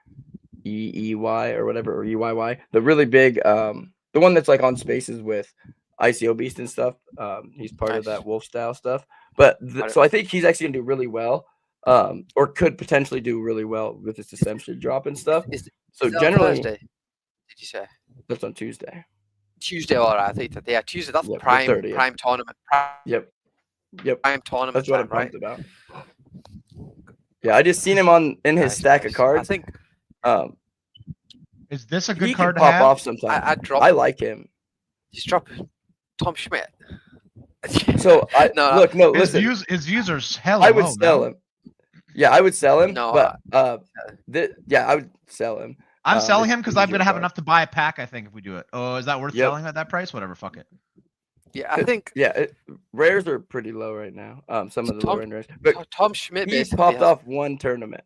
or whatever, or EYY. The really big, the one that's on Spaces with ICO Beast and stuff. He's part of that Wolf style stuff. But so I think he's actually going to do really well, or could potentially do really well with his deception drop and stuff. So generally, Thursday, did you say? That's on Tuesday. Tuesday, all right. I think Tuesday. That's prime tournament. Yep. Yep. prime tournament That's what I'm time, right? pumped about. Yeah, I just seen him in his Nice, stack of nice. I cards. think Is this a He good can card to pop have? off sometimes. I'd drop I like him. just drop Tom Schmidt. So I no, look, no, His listen. views are hella I would low, sell no? him. Yeah, I would sell him. No, but yeah, I would sell him. I'm selling him if because he's I'm your gonna have card. enough to buy a pack. I think if we do it. Oh, is that worth Yep. selling at that price? Whatever, fuck it. yeah, I think Yeah, rares are pretty low right now. Some of the lower end rares, but Tom Schmidt he basically popped has, off one tournament.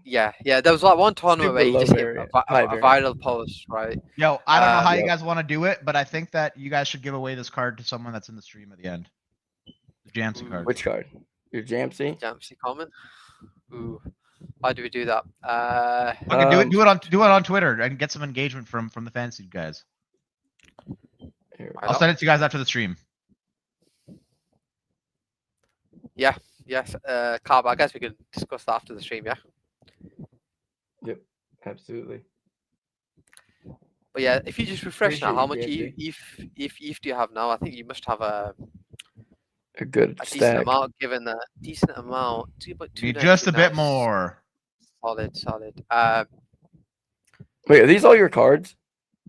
yeah. There was like one tournament Super where he low just gave variant, a high variant. viral post, right? Yo, I don't know how you Yep. guys want to do it, but I think that you guys should give away this card to someone that's in the stream at the end. The Jampzey card. Which card? Your Jampzey? Jampzey comment. Ooh, why do we do that? Okay, do it on Twitter and get some engagement from the fantasy guys. Here. I'll send it to you guys after the stream. Yes, Carb. I guess we could discuss that after the stream. Yeah. Yep, absolutely. But yeah, if you just refresh now, how much Appreciate ETH do you have now? I think you must have a good decent stack. amount, given a decent amount. Need just a bit more. Solid. Wait, are these all your cards?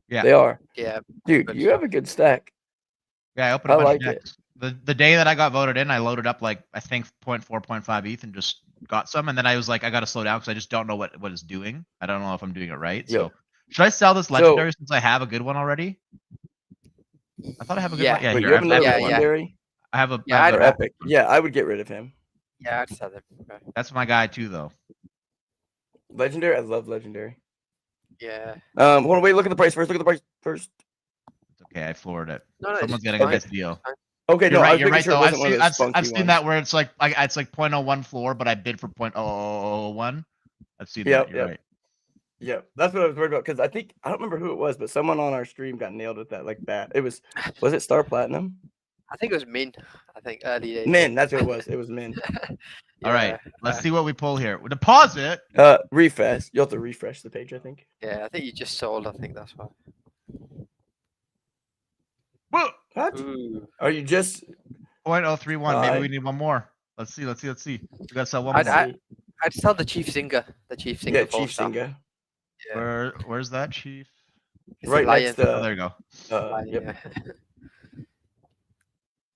Yeah. They are. Yeah, Dude, good you have a good stack. Yeah, I opened a bunch like of decks. The day that I got voted in, I loaded up like I think 0.4, 0.5 ETH and just got some, and then I was like, I gotta slow down because I just don't know what it's doing. I don't know if I'm doing it right. So should I sell this legendary since I have a good one already? I thought I have a good one. Yeah, Wait, here, you have another yeah. legendary? I have a Yeah, Or epic. Yeah, I would get rid of him. Yeah, I'd sell them. Okay. That's my guy too, though. Legendary? I love legendary. Yeah. Hold on, wait, look at the price first. Look at the price first. It's okay, I floored it. No, Someone's it's getting a fine. nice deal. Okay, You're right. You're making right. sure Though it wasn't one of those I've funky seen that ones. where it's like 0.01 floor, but I bid for 0.001. I've seen Yep, that. You're right. Yeah, that's what I was worried about because I don't remember who it was, but someone on our stream got nailed with that like bad. Was it Star Platinum? I think it was Min. I think early days. Min, that's what it was. It was Min. All right, let's see what we pull here. Deposit. Refresh. You'll have to refresh the page, I think. Yeah, I think you just sold. I think that's why. What? Ooh. Are you just 0.031. Maybe we need one more. Let's see. We gotta sell one more. I'd sell the Chief Singer. The Chief Singer. Yeah, Chief Singer. Yeah. Where's that Chief? It's right next to. Oh, there you go. Yep.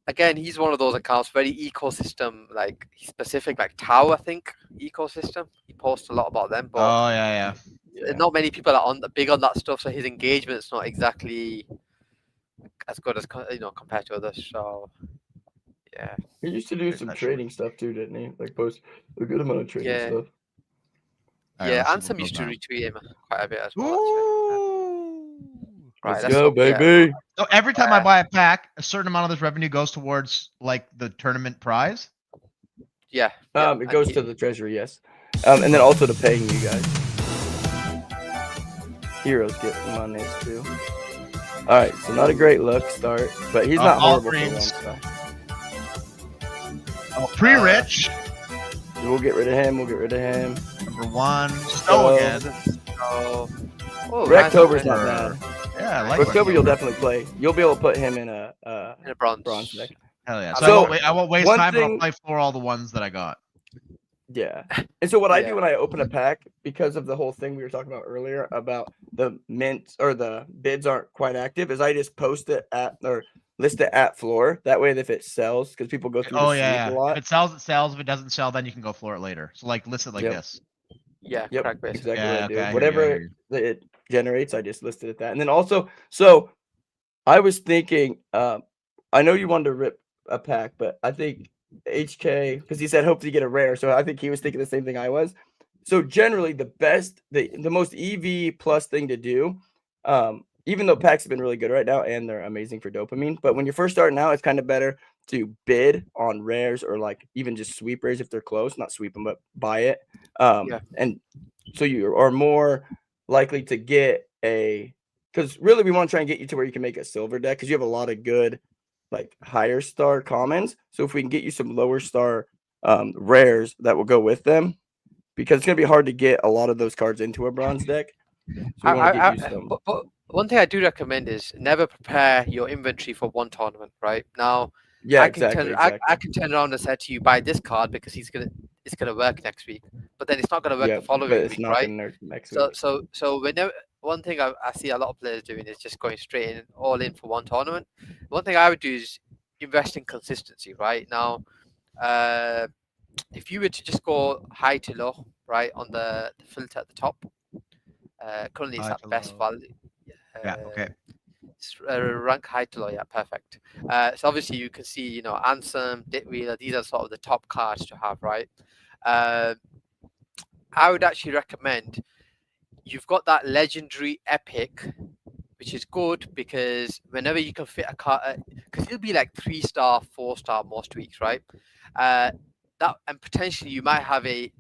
Again, he's one of those accounts, very ecosystem like specific, like Tau, I think ecosystem. He posts a lot about them, but Oh yeah. not many people are big on that stuff. So his engagement's not exactly as good as compared to others. So yeah, He used to do some trading stuff too, didn't he? Like post a good amount of trading stuff. Yeah, Ansem used to retweet him quite a bit as well. Ooh. Right, let's go, baby. So every time I buy a pack, a certain amount of this revenue goes towards like the tournament prize. Yeah. It goes to the treasury, yes. And then also to paying you guys. Heroes get money too. All right, so not a great look start, but he's not horrible for one star. Pre-rich. We'll get rid of him. Number one. Stowe again. Rectober's not bad. Yeah, I like Rectober you'll definitely play. You'll be able to put him in a bronze deck. Hell yeah. So I won't waste time, but I'll play for all the ones that I got. Yeah. And so what I do when I open a pack, because of the whole thing we were talking about earlier about the mints or the bids aren't quite active, is I just post it at or list it at floor. That way, if it sells, because people go through a lot. If it sells, it sells. If it doesn't sell, then you can go floor it later. So like list it like this. Yeah. Yep. Exactly what I do. Okay, Whatever it generates, I just listed at that. And then also, so I was thinking, I know you wanted to rip a pack, but I think HK, because he said hope to get a rare, so I think he was thinking the same thing I was. So generally the most EV plus thing to do, even though packs have been really good right now and they're amazing for dopamine, but when you're first starting out, it's kind of better to bid on rares or like even just sweep rares if they're close, not sweep them, but buy it. And so you are more likely to get because really we want to try and get you to where you can make a silver deck because you have a lot of good like higher star commons. So if we can get you some lower star rares that will go with them, because it's gonna be hard to get a lot of those cards into a bronze deck. So but one thing I do recommend is never prepare your inventory for one tournament. Right now, Yeah, I can exactly, turn I exactly. can turn around and say to you, buy this card because it's gonna work next week, but then it's not gonna work Yeah, the but following it's week, not right? gonna work next So week. so so whenever one thing I see a lot of players doing is just going straight in, all in for one tournament. One thing I would do is invest in consistency, right? Now, if you were to just go high to low, right, on the filter at the top, currently it's High at to best low. value. Yeah. Okay. Rank high to low, yeah, perfect. So obviously you can see, Ansem, Ditwheeler, these are sort of the top cards to have, right? Uh, I would actually recommend you've got that legendary epic, which is good because whenever you can fit a card, because it'll be like 3-star, 4-star most weeks, right? That and potentially you might have a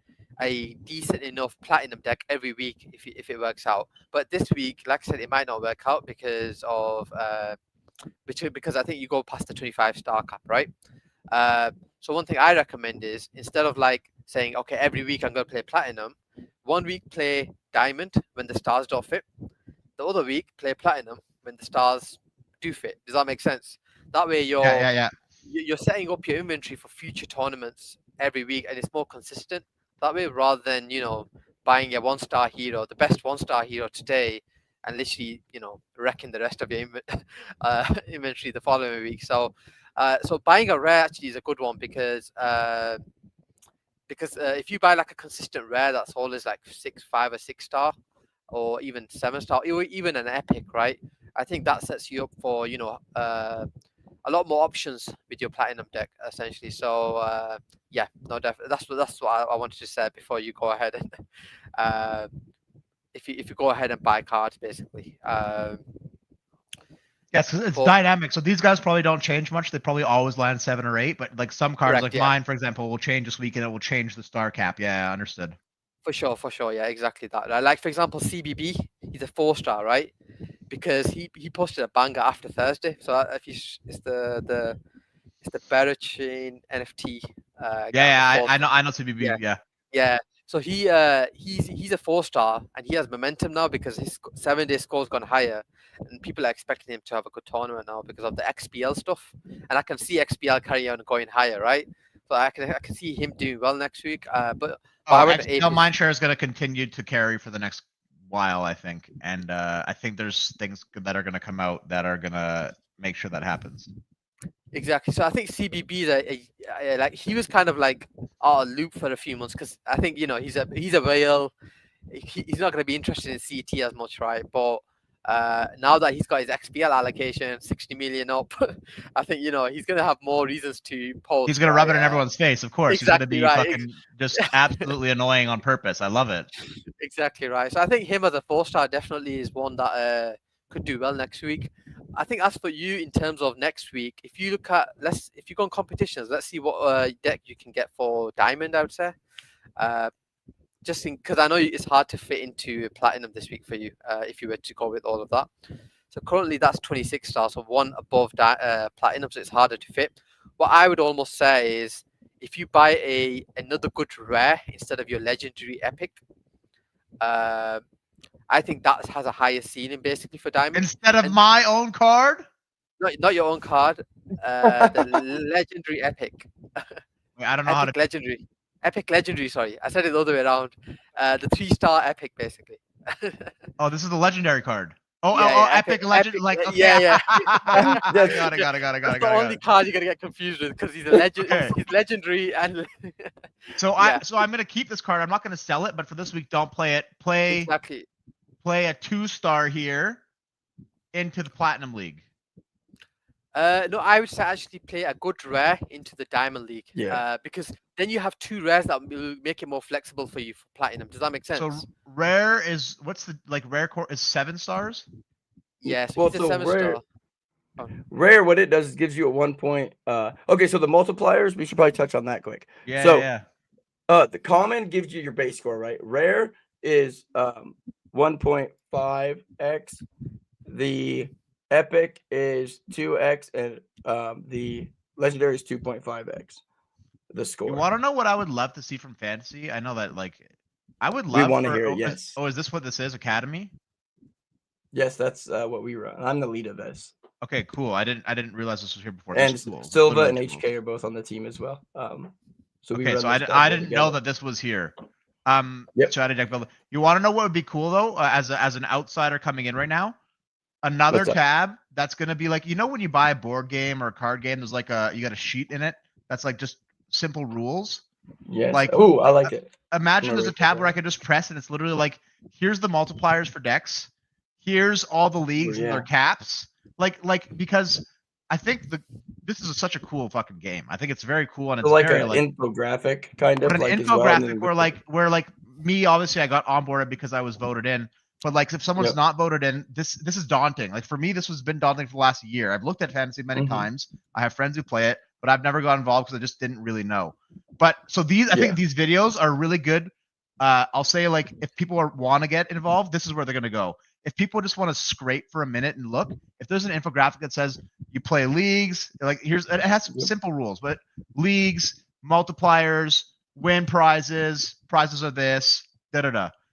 decent enough platinum deck every week if it works out. But this week, like I said, it might not work out because of because I think you go past the 25-star cap, right? So one thing I recommend is instead of like saying, okay, every week I'm going to play platinum, one week play diamond when the stars don't fit. The other week play platinum when the stars do fit. Does that make sense? That way Yeah. you're setting up your inventory for future tournaments every week, and it's more consistent that way rather than buying a 1-star hero, the best 1-star hero today, and literally wrecking the rest of your inventory the following week. So buying a rare actually is a good one because if you buy like a consistent rare that's always like 5 or 6-star or even 7-star, or even an epic, right? I think that sets you up for a lot more options with your platinum deck essentially. So yeah, no, definitely that's what I wanted to say before you go ahead and if you go ahead and buy cards basically. Yes, it's But dynamic. So these guys probably don't change much. They probably always land 7 or 8, but like some cards, correct, like yeah, mine, for example, will change this week and it will change the star cap. Yeah, understood. for sure, yeah, exactly that. Like for example, CBB, he's a 4-star, right? Because he posted a banger after Thursday. So if you it's the Better Chain NFT guy on the Yeah, fourth. I know CBB. Yeah, Yeah. yeah. So he's a 4-star and he has momentum now because his 7-day score's gone higher, and people are expecting him to have a good tournament now because of the XPL stuff. And I can see XPL carry on going higher, right? So I can see him doing well next week. But Oh, I would aim XPL Mindshare is going to continue to carry for the next while, I think. And I think there's things that are going to come out that are going to make sure that happens. exactly. So I think CBB is like he was kind of like out of loop for a few months because I think he's a whale. He's not going to be interested in CT as much, right? But now that he's got his XPL allocation, 60 million up, I think he's going to have more reasons to He's post, going to rub right? it in everyone's face, of course. He's going to Exactly be right. fucking just absolutely annoying on purpose. I love it. Exactly right. So I think him as a 4-star definitely is one that could do well next week. I think as for you in terms of next week, if you look at if you go on competitions, let's see what deck you can get for Diamond. I would say. Just because I know it's hard to fit into platinum this week for you if you were to go with all of that. So currently that's 26 stars, so one above platinum, so it's harder to fit. What I would almost say is if you buy another good rare instead of your legendary epic, I think that has a higher ceiling basically for diamond. Instead of And my own card? not your own card, the legendary epic. Wait, I don't know how to. Epic legendary, sorry. I said it the other way around. The 3-star epic, basically. Oh, this is the legendary card. Oh, Yeah, epic legend. epic, Like, okay. yeah. I got it. That's the only card you're gonna get confused with because he's a legend. Okay. He's legendary and So yeah, I'm gonna keep this card. I'm not gonna sell it, but for this week, don't play it. Play exactly. a 2-star here into the Platinum League. No, I would say actually play a good rare into the Diamond League. Yeah. Because then you have 2 rares that will make it more flexible for you for Platinum. Does that make sense? So rare is what's the rare core is 7 stars? Yeah, so Well, he's a so 7-star. rare, what it does is gives you a 1 point. Okay, so the multipliers, we should probably touch on that quick. Yeah, So, yeah. The common gives you your base score, right? Rare is 1.5x. The epic is 2x, and the legendary is 2.5x. The score. You want to know what I would love to see from fantasy? I know that I would We love want to for hear it. Yes. is this what this is? Academy? Yes, that's what we run. I'm the lead of this. Okay, cool. I didn't realize this was here before. And This is cool. Silva Literally and 2 HK rules. are both on the team as well. So we Okay, run so this deck I build didn't know together. that this was here. Yep. Strategy deck builder. You want to know what would be cool though, as an outsider coming in right now? Another What's up? tab that's gonna be like, when you buy a board game or a card game, there's like you got a sheet in it that's like just simple rules. Yes. Like, Oh, I like it. imagine there's a tab where I could just press and it's literally like, here's the multipliers for decks, here's all the leagues and their caps. Like because I think this is such a cool fucking game. I think it's very cool and it's So like very an like infographic kind but of an like as well. And infographic then where like me, obviously I got onboarded because I was voted in. But like if someone's Yep. not voted in, this is daunting. Like for me, this has been daunting for the last year. I've looked at fantasy many Mhm. times. I have friends who play it, but I've never got involved because I just didn't really know. But so I think these videos are really good. I'll say like if people want to get involved, this is where they're gonna go. If people just want to scrape for a minute and look, if there's an infographic that says you play leagues, like it has simple rules, but leagues, multipliers, win prizes are this,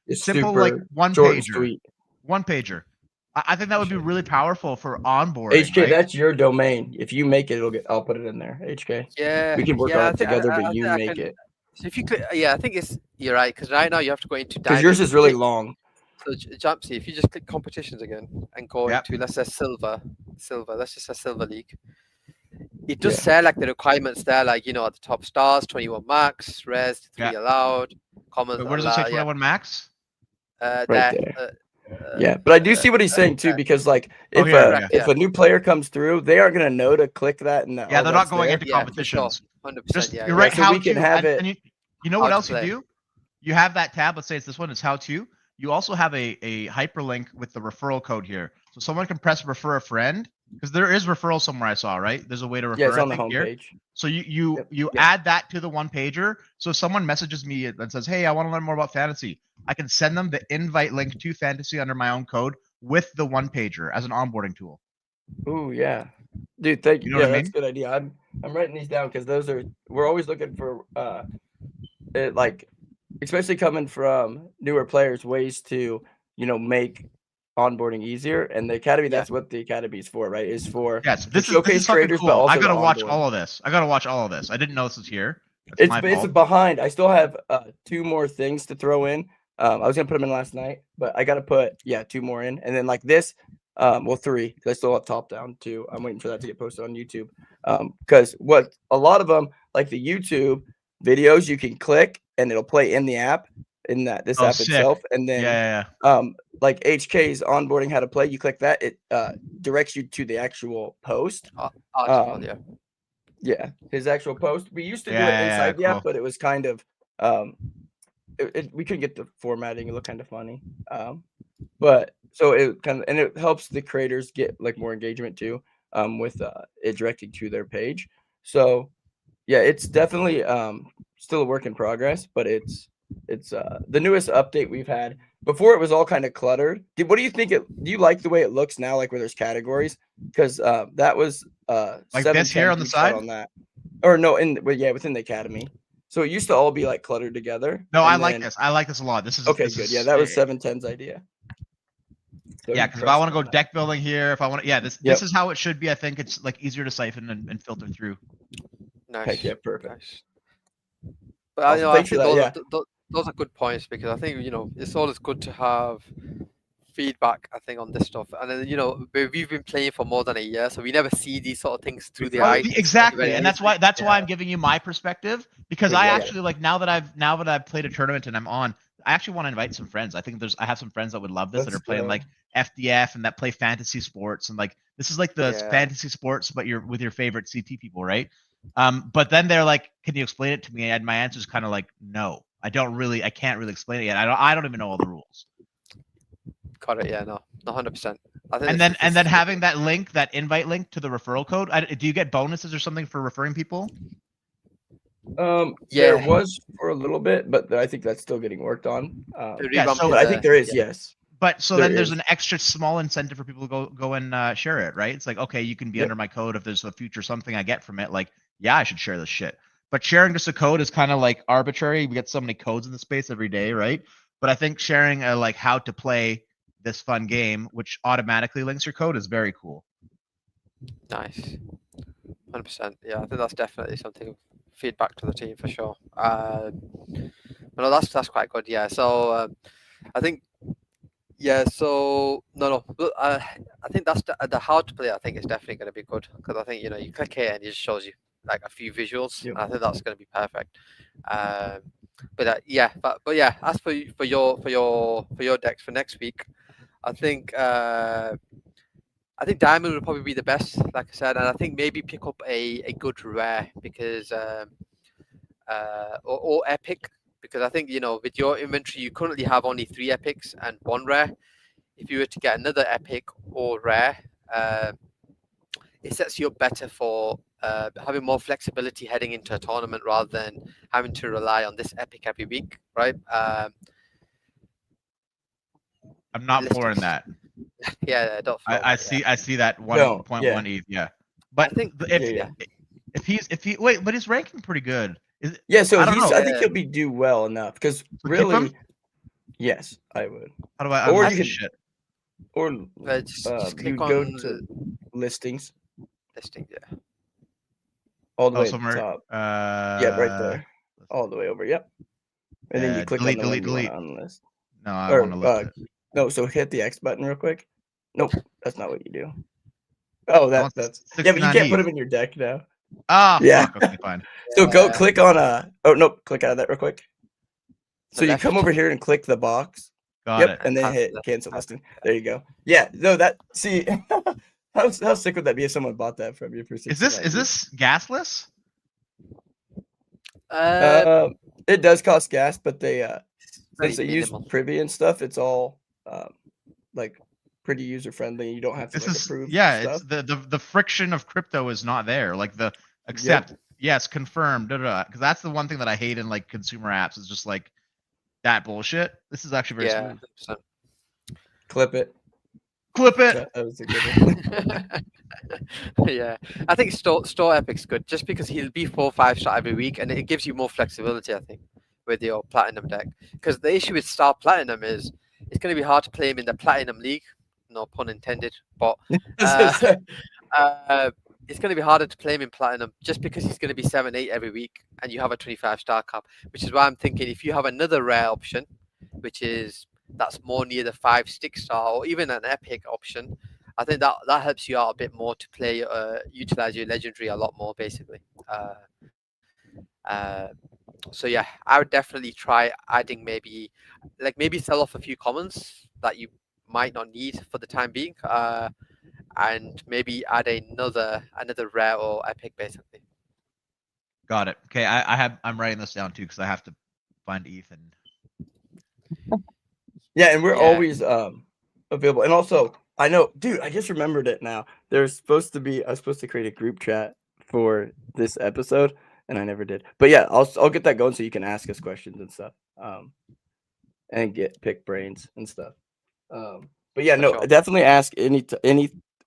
It's simple super like one short and pager. sweet. One pager. I think that would be really powerful for onboarding. HK, right? that's your domain. If you make it, I'll put it in there. HK. Yeah, We can work yeah. on it together, but you I make can. it. So if you click, yeah, I think you're right because right now you have to go into Because yours diamond. is really long. So Jampzey, if you just click competitions again and go Yep. into, let's say silver, let's just say silver league. It does Yeah. say like the requirements there, like at the top stars, 21 max, res 3 allowed, commons But where does it say allowed. 21 max? Right There. there. Yeah, but I do see what he's saying too, because like if if a new player comes through, they aren't gonna know to click that and that. Yeah, they're not going there. into competitions. 100%. Just, Yeah, you're right. so How we can to have it. and you know what how else to you play. do? You have that tab. Let's say it's this one. It's how to. You also have a hyperlink with the referral code here, so someone can press refer a friend because there is referral somewhere I saw. Right? There's a way to refer. Yeah, it's on I the think, here. homepage. So you add that to the one pager. So if someone messages me and says, "Hey, I want to learn more about fantasy," I can send them the invite link to fantasy under my own code with the one pager as an onboarding tool. Oh yeah, dude. Thank you. You know what I That's mean? a good idea. I'm writing these down because we're always looking for like, especially coming from newer players, ways to make onboarding easier. And the academy, that's what the academy is for, right? Is for this showcase is fucking creators, cool. but also I gotta watch onboard. all of this. I didn't know this was here. That's my It's fault. behind. I still have 2 more things to throw in. I was gonna put them in last night, but I gotta put 2 more in, and then like this, 3 because I still have top down too. I'm waiting for that to get posted on YouTube. Because what a lot of them, like the YouTube videos, you can click and it'll play in the app, in this app sick. itself, and then like HK's onboarding how to play, you click that, it directs you to the actual post. Yeah, his actual post. We used to do it inside the app, but it was kind of we couldn't get the formatting. It looked kind of funny. But so it helps the creators get like more engagement too, with it directing to their page. So yeah, it's definitely still a work in progress, but it's the newest update we've had. Before it was all kind of cluttered. What do you think? Do you like the way it looks now, like where there's categories? Because that was like this here on the side on that, or no, within the academy. So it used to all be like cluttered together. No, I like this. I like this a lot. This is okay. Good. Yeah, that was 710's idea. So yeah, because if I want to go deck building here, if I want to, this is how it should be. I think it's like easier to siphon and filter through. Nice. Heck yeah, perfect. Nice. But awesome. I think those are good points because I think it's always good to have feedback. I think on this stuff, and then we've been playing for more than a year, so we never see these sort of things through the eye. Exactly, and that's why I'm giving you my perspective because I actually like now that I've played a tournament and I'm on. I actually want to invite some friends. I think I have some friends that would love this that are playing like FDF and that play fantasy sports and like this is like the fantasy sports, but you're with your favorite CT people, right? But then they're like, "Can you explain it to me?" And my answer is kind of like, "No, I can't really explain it yet. I don't even know all the rules." Got it. Yeah, no, 100%. And then having that link, that invite link to the referral code. Do you get bonuses or something for referring people? There was for a little bit, but I think that's still getting worked on. So I think there is, yes. But so then there's an extra small incentive for people to go and share it, right? It's like, okay, you can be under my code if there's a future something I get from it. Like, yeah, I should share this shit. But sharing just a code is kind of like arbitrary. We get so many codes in the space every day, right? But I think sharing like how to play this fun game, which automatically links your code, is very cool. Nice. 100%. Yeah, I think that's definitely something feedback to the team for sure. No, that's quite good. Yeah. So I think no. But, I think that's the hard to play. I think is definitely going to be good because I think you click here and it just shows you like a few visuals. Yep. And I think that's going to be perfect. But yeah. As for your decks for next week, I think Diamond would probably be the best, like I said, and I think maybe pick up a good rare because or epic because I think with your inventory you currently have only 3 epics and 1 rare. If you were to get another epic or rare, it sets you up better for having more flexibility heading into a tournament rather than having to rely on this epic every week, right? I'm not flooring Listings. that. Yeah, don't flow I that, yeah. see that No, 1.1 yeah. ETH. Yeah, I but think Yeah. if he wait, but his ranking pretty good. Is Yeah, so I don't know. I think he'll be do well enough because So keep really, him? yes, I would. How do I Or unlock you this could, shit? or just click you'd on go the to listings listing. Yeah. all the Oh, way at the somewhere. top. Yep, right there, all the way over. Yep, and then you click on Delete, the one delete, you want delete. to unlist. No, I want to Or list it. no, so hit the X button real quick. Nope, that's not what you do. Oh, I want that's yeah, but you 69 can't put ETH. them in your deck now. Ah, Yeah. fuck. Okay, fine. So go Yeah. click on oh nope, click out of that real quick. The So you come left. over here and click the box. Got Yep, it. and then Cancel hit the cancel tab. listing. There you go. Yeah, no, that see how sick would that be if someone bought that from you for 69? Is this gasless? It does cost gas, but they since Very they use minimal. privy and stuff, it's all like pretty user friendly. You don't have to This like is approve It's stuff. the friction of crypto is not there. Like the accept, yes, confirm, because that's the one thing that I hate in like consumer apps is just like that bullshit. This is actually very Yeah. smooth. Clip it. Clip it. That was a good one. Yeah, I think store Epic's good just because he'll be 4-5 star every week, and it gives you more flexibility. I think with your platinum deck, because the issue with Star Platinum is it's going to be hard to play him in the Platinum League. No pun intended, but it's going to be harder to play him in Platinum just because he's going to be 7-8 every week, and you have a 25-star cap. Which is why I'm thinking if you have another rare option, which is that's more near the 5-6 star or even an epic option, I think that helps you out a bit more to play, utilize your legendary a lot more, basically. So yeah, I would definitely try adding maybe sell off a few commons that you might not need for the time being, and maybe add another rare or epic, basically. Got it. Okay, I'm writing this down too because I have to find Ethan. Yeah, and we're always available. And also, I know, dude, I just remembered it now. I was supposed to create a group chat for this episode, and I never did. But yeah, I'll get that going so you can ask us questions and stuff. And pick brains and stuff. But yeah, For no, sure. definitely ask any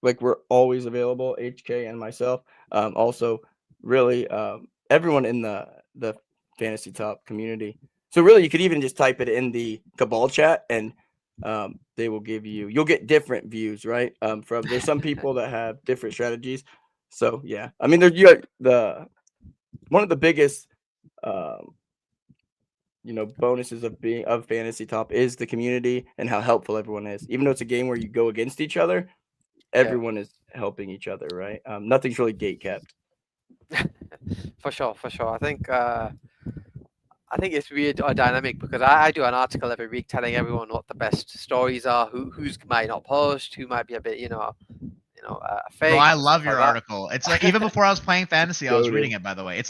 like we're always available, HK and myself. Also really everyone in the fantasy top community. So really you could even just type it in the Cabal chat and they will you'll get different views, right? There's some people that have different strategies. So yeah, I mean one of the biggest bonuses of fantasy top is the community and how helpful everyone is. Even though it's a game where you go against each other, everyone is helping each other, right? Nothing's really gate kept. For sure. I think it's weird or dynamic because I do an article every week telling everyone what the best stories are, who's might not post, who might be a bit, fake. Bro, I love your like article. It's like even before I was playing fantasy, I was reading Goated. it. By the way, it's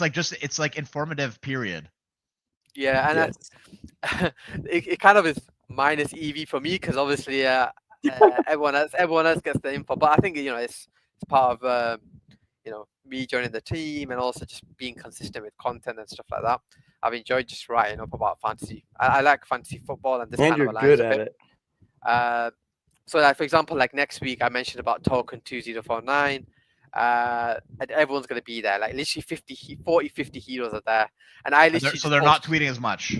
like informative. Period. Yeah, and Yes. it kind of is minus EV for me because obviously everyone else gets the info. But I think it's part of me joining the team and also just being consistent with content and stuff like that. I've enjoyed just writing up about fantasy. I like fantasy football, and this And kind of you're aligns good a at bit. it. So like for example, like next week I mentioned about Token 2049. And everyone's going to be there. Like literally 50 heroes are there, and I literally So just they're not post. tweeting as much.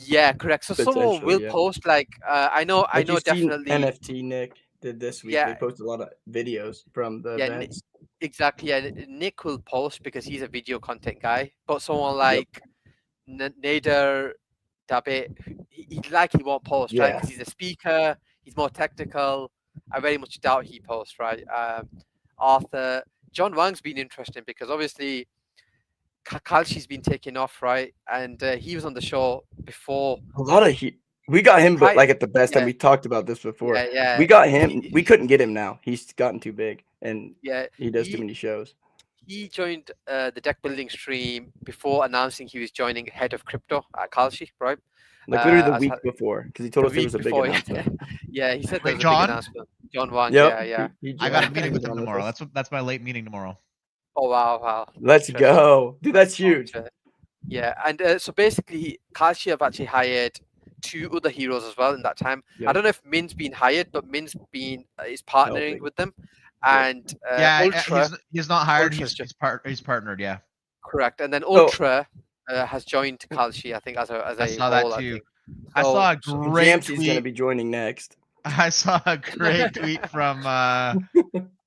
Yeah, correct. So someone will Yeah. post like I know Like you've seen definitely. NFT Nick did this week. Yeah, They posted a lot of videos from the yeah, events. exactly. Yeah, Nick will post because he's a video content guy. But someone Yep. like Nader Dabit, he won't post, right? Yeah. Because he's a speaker. He's more technical. I very much doubt he posts, right? Arthur, John Wang's been interesting because obviously Kalshi's been taking off, right? And he was on the show before. A lot of we got him, but Prior, like at the best time. yeah, We talked about this before. yeah. We got him. We couldn't get him now. He's gotten too big, and Yeah, he does too he many shows. he joined the deck building stream before announcing he was joining head of crypto at Kalshi, right? Like literally the As week before, because he told the us there week was a big before, yeah, announcement. yeah. He said there Wait, was a big John? announcement. John Wang, Yep. yeah. He I got a joined. meeting He with was him on tomorrow. us. That's my late meeting tomorrow. Oh wow. Let's Interesting. go, dude. That's huge. Okay. Yeah, and so basically, Kalshi have actually hired 2 other heroes as well in that time. I Yep. don't know if Min's been hired, but Min's been is partnering Helping. with them, Yep. and Yeah, Ultra he's not hired. Ultra's He's partnered. Yeah, correct, and then So- Ultra has joined Kalshi, I think, as a I saw that role, I too. think. I saw a So great Jampzey's gonna tweet. be joining next. I saw a great tweet from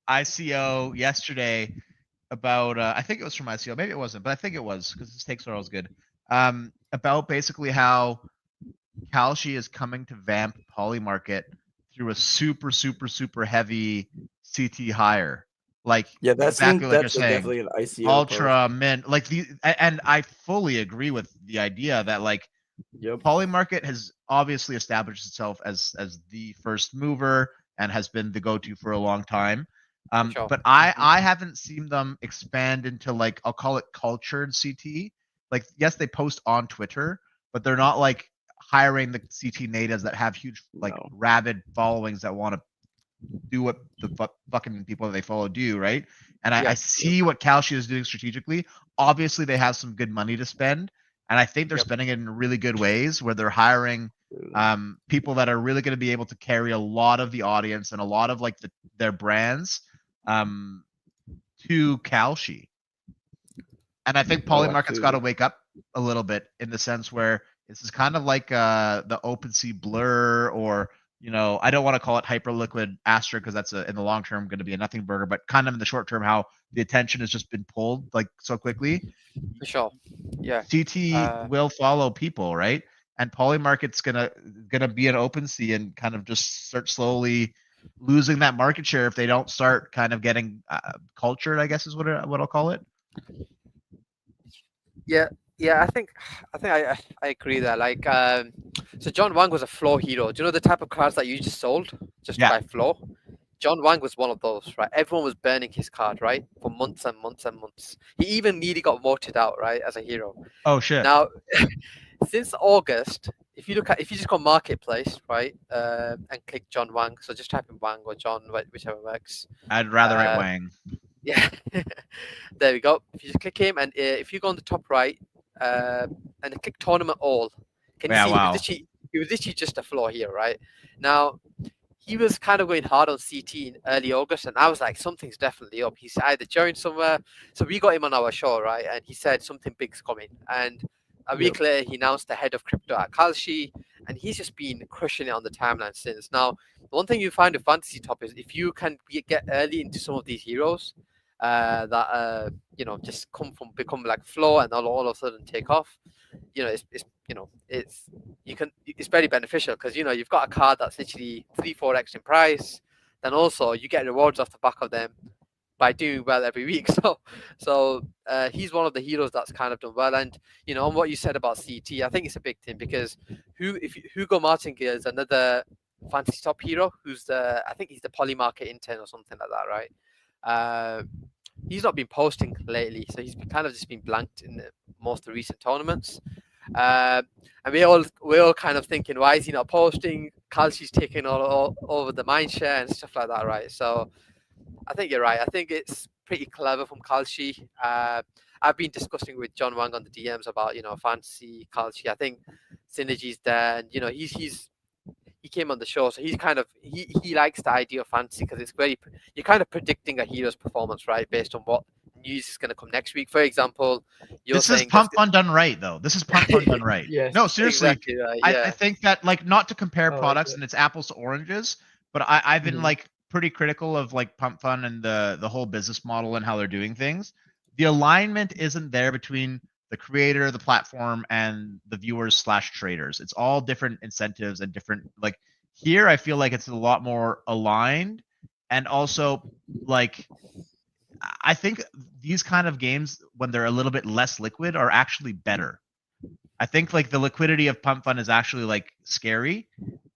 ICO yesterday about I think it was from ICO, maybe it wasn't, but I think it was because his takes are always good. About basically how Kalshi is coming to Vamp Polymarket through a super heavy CT hire. Like Yeah, that exactly seems like you're that's saying. definitely an ICO Ultra Mint, like and I fully agree with the idea that like Yep. Polymarket has obviously established itself as the first mover and has been the go-to for a long time. Sure. But I haven't seen them expand into like I'll call it cultured CT. Like yes, they post on Twitter, but they're not like hiring the CT natives that have huge like No. rabid followings that want to do what the fucking people that they follow do, right? And I see what Kalshi is doing strategically. Obviously, they have some good money to spend, and I think they're spending it in really good ways where they're hiring people that are really going to be able to carry a lot of the audience and a lot of like their brands to Kalshi. And I think Polymarket's got to wake up a little bit in the sense where this is kind of like the OpenSea Blur or I don't want to call it Hyperliquid Astra because that's in the long term going to be a nothing burger, but kind of in the short term how the attention has just been pulled like so quickly. For sure. Yeah. CT will follow people, right? And Polymarket's gonna be an OpenSea and kind of just start slowly losing that market share if they don't start kind of getting cultured, I guess is what I'll call it. Yeah, I think I agree there. Like, so John Wang was a floor hero. Do you know the type of cards that you just sold by floor? John Wang was one of those, right? Everyone was burning his card, right, for months and months and months. He even nearly got voted out, right, as a hero. Oh shit! Now, since August, if you just go marketplace, right, and click John Wang, so just type in Wang or John, whichever works. I'd rather write Wang. Yeah, there we go. If you just click him, and if you go on the top right, and click tournament all, can you see wow. he was literally just a floor here, right? Now he was kind of going hard on CT in early August, and I was like, something's definitely up. He's either joined somewhere, so we got him on our show, right? And he said something big's coming, and a week later he announced the head of crypto at Kalshi, and he's just been crushing it on the timeline since. Now, the one thing you find with Fantasy Top is if you can get early into some of these heroes that just become like floor and all of a sudden take off, it's very beneficial because you've got a card that's literally 3-4x in price, then also you get rewards off the back of them by doing well every week. So he's one of the heroes that's kind of done well. And on what you said about CT, I think it's a big thing because Hugo Martingale is another Fantasy Top hero who's I think he's the Polymarket intern or something like that, right? He's not been posting lately, so he's kind of just been blanked in most of the recent tournaments. And we're all kind of thinking, why is he not posting? Kalshi's taking all over the mind share and stuff like that, right? So I think you're right. I think it's pretty clever from Kalshi. I've been discussing with John Wang on the DMs about fantasy Kalshi. I think synergy's there, and he came on the show, so he's kind of he likes the idea of fantasy because it's you're kind of predicting a hero's performance, right, based on what news is going to come next week. For example, this is Pump Fun done right, though. This is Pump Fun done right. Yes, no, seriously, exactly right, yeah. I think that like not to compare products and it's apples to oranges, but I've been Mhm. like pretty critical of like Pump Fun and the whole business model and how they're doing things. The alignment isn't there between the creator, the platform, and the viewers slash traders. It's all different incentives and different like here. I feel like it's a lot more aligned, and also like I think these kind of games when they're a little bit less liquid are actually better. I think like the liquidity of Pump Fun is actually like scary,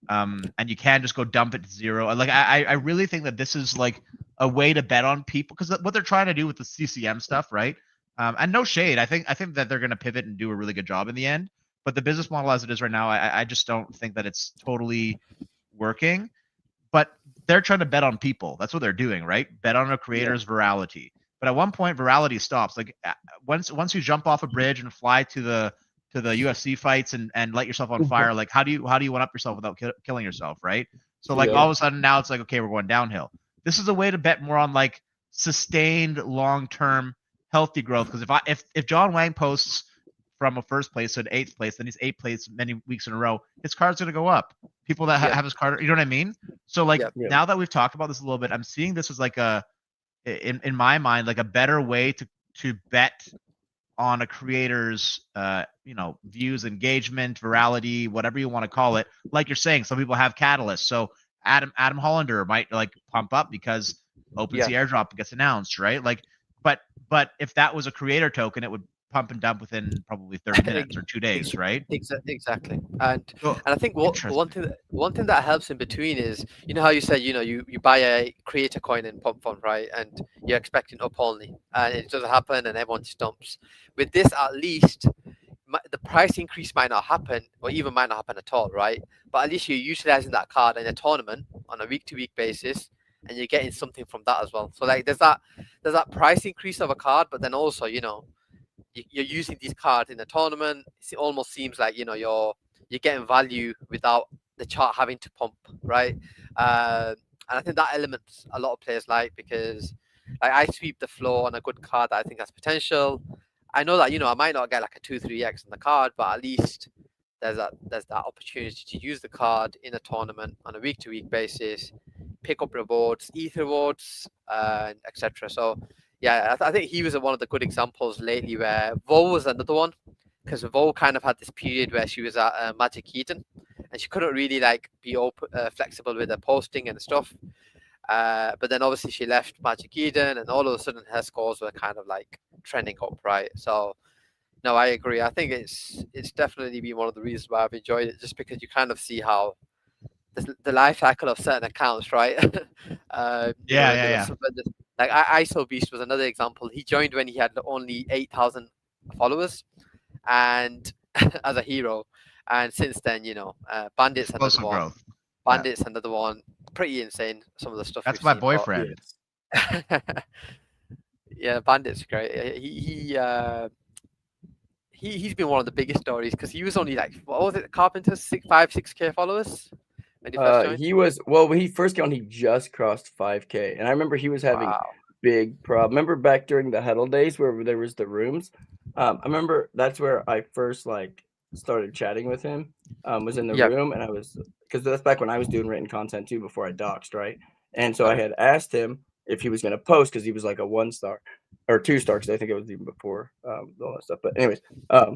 and you can just go dump it to zero. Like I really think that this is like a way to bet on people because what they're trying to do with the CCM stuff, right? And no shade, I think that they're going to pivot and do a really good job in the end. But the business model as it is right now, I just don't think that it's totally working. But they're trying to bet on people. That's what they're doing, right? Bet on a creator's virality. But at one point, virality stops. Like once you jump off a bridge and fly to the UFC fights and light yourself on fire, like how do you one up yourself without killing yourself, right? So like all of a sudden now it's like okay, we're going downhill. This is a way to bet more on like sustained long term healthy growth. Because if John Wang posts from a first place to an eighth place, then he's eighth place many weeks in a row, his card's gonna go up. People that have his card, you know what I mean? So like now that we've talked about this a little bit, I'm seeing this as like in my mind like a better way to bet on a creator's views, engagement, virality, whatever you want to call it. Like you're saying, some people have catalysts. So Adam Hollander might like pump up because OpenSea airdrop gets announced, right? Like, but if that was a creator token, it would pump and dump within probably 30 minutes or 2 days, right? Exactly. And So, I think one thing that helps in between is how you said you buy a creator coin in Pump Fund, right, and you're expecting up only, and it doesn't happen, and everyone stumps. With this, at least the price increase might not happen, or even might not happen at all, right? But at least you're utilizing that card in a tournament on a week-to-week basis, and you're getting something from that as well. So like there's that price increase of a card, but then also you're using these cards in a tournament. It almost seems like you're getting value without the chart having to pump, right? And I think that element a lot of players like, because like I sweep the floor on a good card that I think has potential. I know that I might not get like a 2-3x on the card, but at least there's that opportunity to use the card in a tournament on a week-to-week basis, pick up rewards, ETH rewards, etc. So yeah, I think he was one of the good examples lately, where Vo was another one, because Vo kind of had this period where she was at Magic Eden, and she couldn't really like be flexible with her posting and stuff. But then obviously she left Magic Eden, and all of a sudden her scores were kind of like trending up, right? So no, I agree. I think it's definitely been one of the reasons why I've enjoyed it, just because you kind of see how the life cycle of certain accounts, right? Like ISO Beast was another example. He joined when he had only 8,000 followers, and as a hero, and since then, Bandits another one. growth. Bandits another one. Pretty insane. Some of the stuff. That's my boyfriend. Yeah, Bandit's great. He's been one of the biggest stories, because he was only like, what was it, Carpenter's 6K followers when he first joined? He was, well, when he first got on, he just crossed 5K, and I remember he was having big problem. Remember back during the huddle days where there was the rooms? I remember that's where I first like started chatting with him. Was in the room, and I was, because that's back when I was doing written content too before I doxed, right? And so I had asked him if he was going to post, because he was like a 1-star or 2-star, because I think it was even before all that stuff. But anyways, yeah,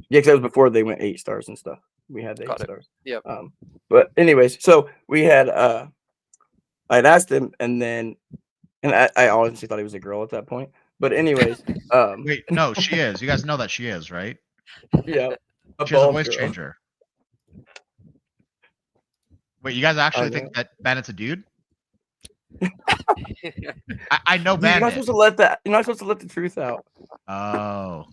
because that was before they went 8 stars and stuff. We had the 8 stars. Yeah. But anyways, so we had I'd asked him, and I honestly thought he was a girl at that point. But anyways, wait, no, she is. You guys know that she is, right? Yeah. She has a voice changer. Wait, you guys actually think that Bandit's a dude? I know Bandit. You're not supposed to let that. You're not supposed to let the truth out. Oh.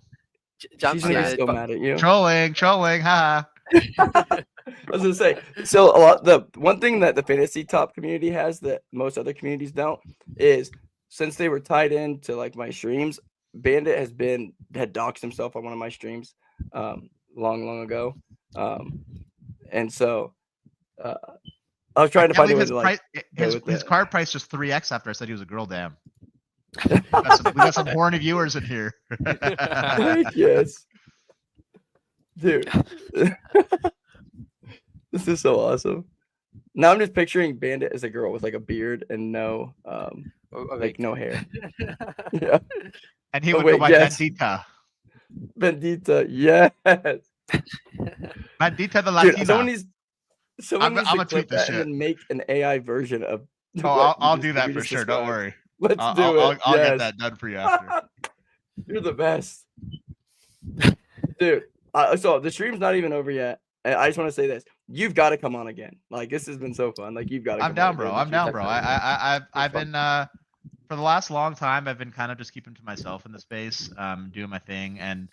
She's gonna be still mad at you. Trolling, haha. I was gonna say, so the one thing that the fantasy top community has that most other communities don't is, since they were tied into like my streams, Bandit had doxed himself on one of my streams long ago, and so I was trying to find a way to like his card price just 3x after I said he was a girl. Damn. We got some horny viewers in here. Yes, dude. This is so awesome. Now I'm just picturing Bandit as a girl with like a beard and no like no hair. Yeah. And he Oh would go wait, by yes. Bandita. Bandita, yes. Bandita the Dude, Latina. someone needs I'm to gonna tweet clip this that and shit. then make an AI version of Oh, what I'll do we that for just sure. Don't described. worry. Let's do it. I'll get Yes. that done for you after. You're the best. Dude, so the stream's not even over yet. I just want to say this. You've got to come on again. Like, this has been so fun. Like, you've got to I'm come down, on bro. again. I'm down, bro. I've It's been for the last long time I've been kind of just keeping to myself in the space, doing my thing, and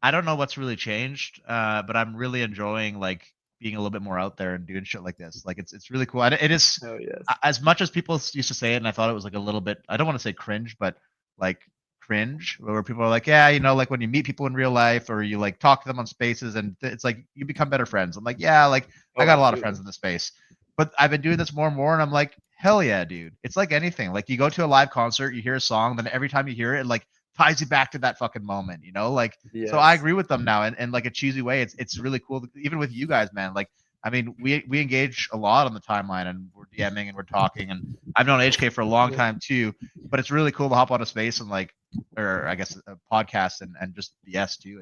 I don't know what's really changed, but I'm really enjoying like being a little bit more out there and doing shit like this. Like it's really cool. And it is Oh, yes. as much as people used to say it, and I thought it was like a little bit. I don't want to say cringe, but like cringe, where people are like, yeah, you know, like when you meet people in real life or you like talk to them on spaces, and it's like you become better friends. I'm like, yeah, like I got a lot of friends in the space, but I've been doing this more and more, and I'm like, hell yeah, dude. It's like anything. Like you go to a live concert, you hear a song, then every time you hear it, it like ties you back to that fucking moment, you know? Like Yes. so I agree with them now in like a cheesy way. It's really cool. Even with you guys, man. Like I mean, we engage a lot on the timeline and we're DMing and we're talking, and I've known HK for a long time too, but it's really cool to hop on a space and like or I guess a podcast and just BS too.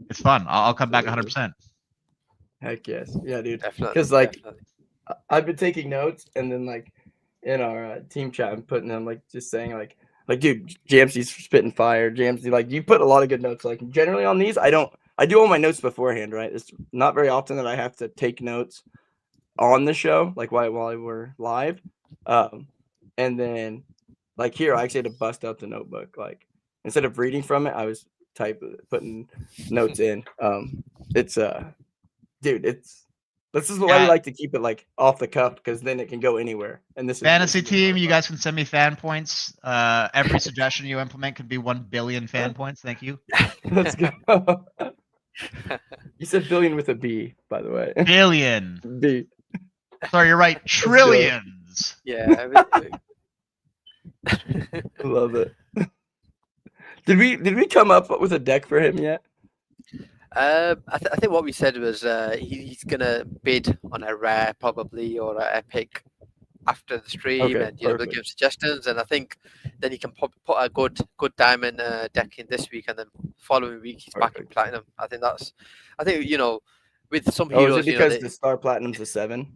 It's fun. I'll come back 100%. Heck yes. Yeah, dude. Definitely. Because like definitely. I've been taking notes and then like in our team chat I'm putting them like just saying like dude, Jampzey's spitting fire. Jampzey, like you put a lot of good notes. Like generally on these, I do all my notes beforehand, right? It's not very often that I have to take notes on the show, like while we're live. And then like here I actually had to bust out the notebook. Like instead of reading from it, I was putting notes in. It's dude, this is why we like to keep it like off the cuff because then it can go anywhere. And this fantasy is team, you guys can send me fan points. Every suggestion you implement could be 1 billion fan points. Thank you. Let's go. You said billion with a B, by the way. Billion. B. Sorry, you're right. Trillions. Yeah. Love it. Did we come up with a deck for him yet? I think what we said was he's gonna bid on a rare probably or an epic after the stream, and we'll give suggestions. And I think then he can put a good diamond deck in this week, and then following week he's back in platinum. I think with some heroes, is it because the star platinum's a 7?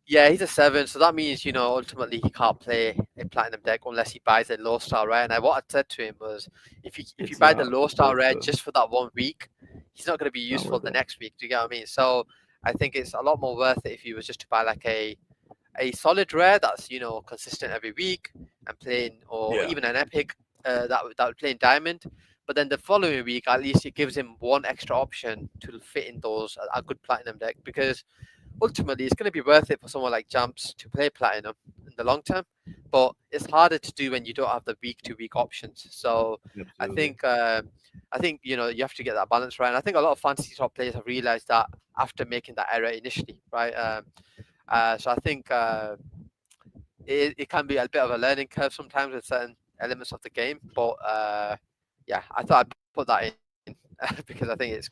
Yeah, he's a 7, so that means ultimately he can't play a platinum deck unless he buys a low star rare. And what I said to him was, if you buy the low star rare just for that 1 week, he's not going to be useful the next week. Do you get what I mean? So I think it's a lot more worth it if he was just to buy like a solid rare that's consistent every week and playing, or even an epic that would play in diamond. But then the following week, at least it gives him one extra option to fit in those a good platinum deck, because ultimately it's going to be worth it for someone like Jamps to play platinum in the long term, but it's harder to do when you don't have the week-to-week options. So absolutely. I think you have to get that balance right, and I think a lot of fantasy top players have realized that after making that error initially, right? So I think it can be a bit of a learning curve sometimes with certain elements of the game, but yeah, I thought I'd put that in because I think it's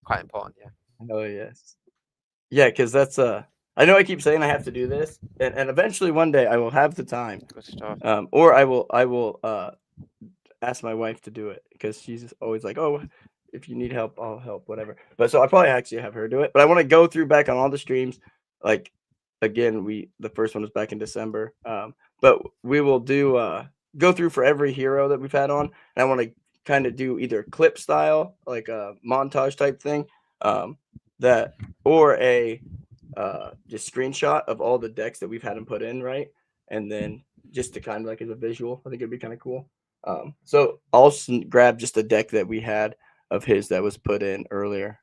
quite important. Yeah. Oh yes. Yeah, because that's I know I keep saying I have to do this, and eventually one day I will have the time. Good stuff. Or I will ask my wife to do it, because she's always like, oh, if you need help, I'll help, whatever. But so I probably actually have her do it. But I want to go through back on all the streams. Like again, the first one was back in December. But we will do go through for every hero that we've had on. And I want to kind of do either clip style, like a montage type thing. That or a just screenshot of all the decks that we've had him put in, right? And then just to kind of like as a visual, I think it'd be kind of cool. So I'll grab just a deck that we had of his that was put in earlier.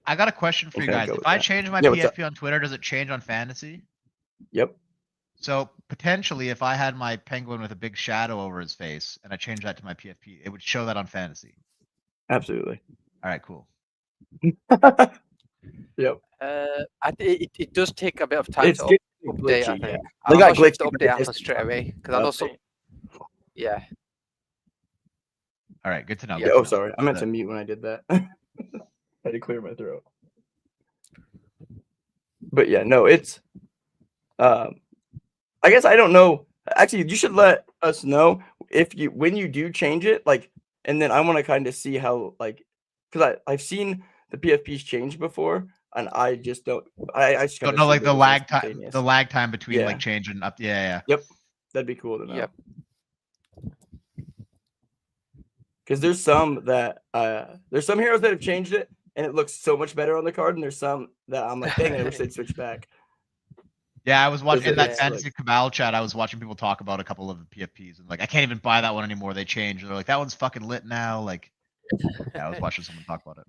I got a question for you guys. If I change my PFP on Twitter, does it change on fantasy? Yep. So potentially, if I had my penguin with a big shadow over his face and I changed that to my PFP, it would show that on fantasy. Absolutely. All right, cool. Yep. It does take a bit of time to update. I think. Yeah. I'm not sure if the update happens straight away, because I know some. Yeah. All right, good to know. Yeah, oh, sorry, I meant to mute when I did that. I had to clear my throat. But yeah, no, it's I guess I don't know. Actually, you should let us know when you do change it, like, and then I want to kind of see how, like, because I've seen the PFPs change before, and I just don't. I just kind Don't of know assumed like it was instantaneous. the lag time between like Yeah. change and up. Yeah. Yep. That'd be cool to know. Yep. Because there's some heroes that have changed it, and it looks so much better on the card, and there's some that I'm like, dang, I wish they'd switch back. Yeah, I was watching in that it's fantasy like, cabal chat. I was watching people talk about a couple of the PFPs and like, I can't even buy that one anymore. They changed. They're like, that one's fucking lit now. Like, yeah, I was watching someone talk about it.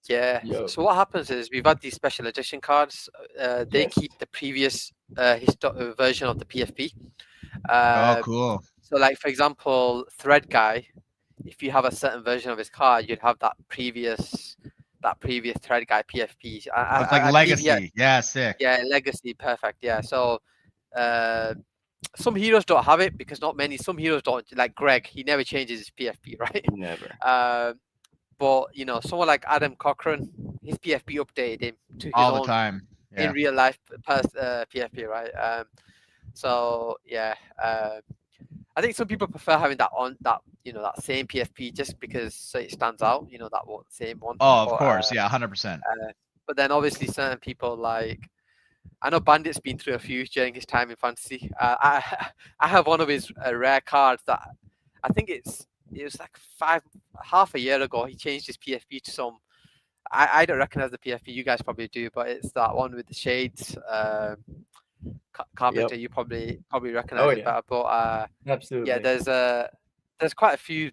Yeah. Yo. So what happens is we've had these special edition cards. They Yes. keep the previous version of the PFP. Oh, cool. So, like for example, Thread Guy. If you have a certain version of his card, you'd have that previous Thread Guy PFP. It's like legacy. Yeah, sick. Yeah, legacy, perfect. Yeah. So, some heroes don't have it because not many. Some heroes don't. Like Greg, he never changes his PFP, right? Never. But you know, someone like Adam Cochran, his PFP updated him to his All own the time. Yeah. in real life PFP, right? So yeah, I think some people prefer having that on that that same PFP just because it stands out. You know that one same one. Oh, of course. Yeah, 100%. But then obviously certain people like. I know Bandit's been through a few during his time in fantasy. I have one of his rare cards that I think it was like half a year ago. He changed his PFP to some. I don't recognize the PFP. You guys probably do, but it's that one with the shades. Carpenter, you probably recognize it better. But absolutely, yeah, there's quite a few.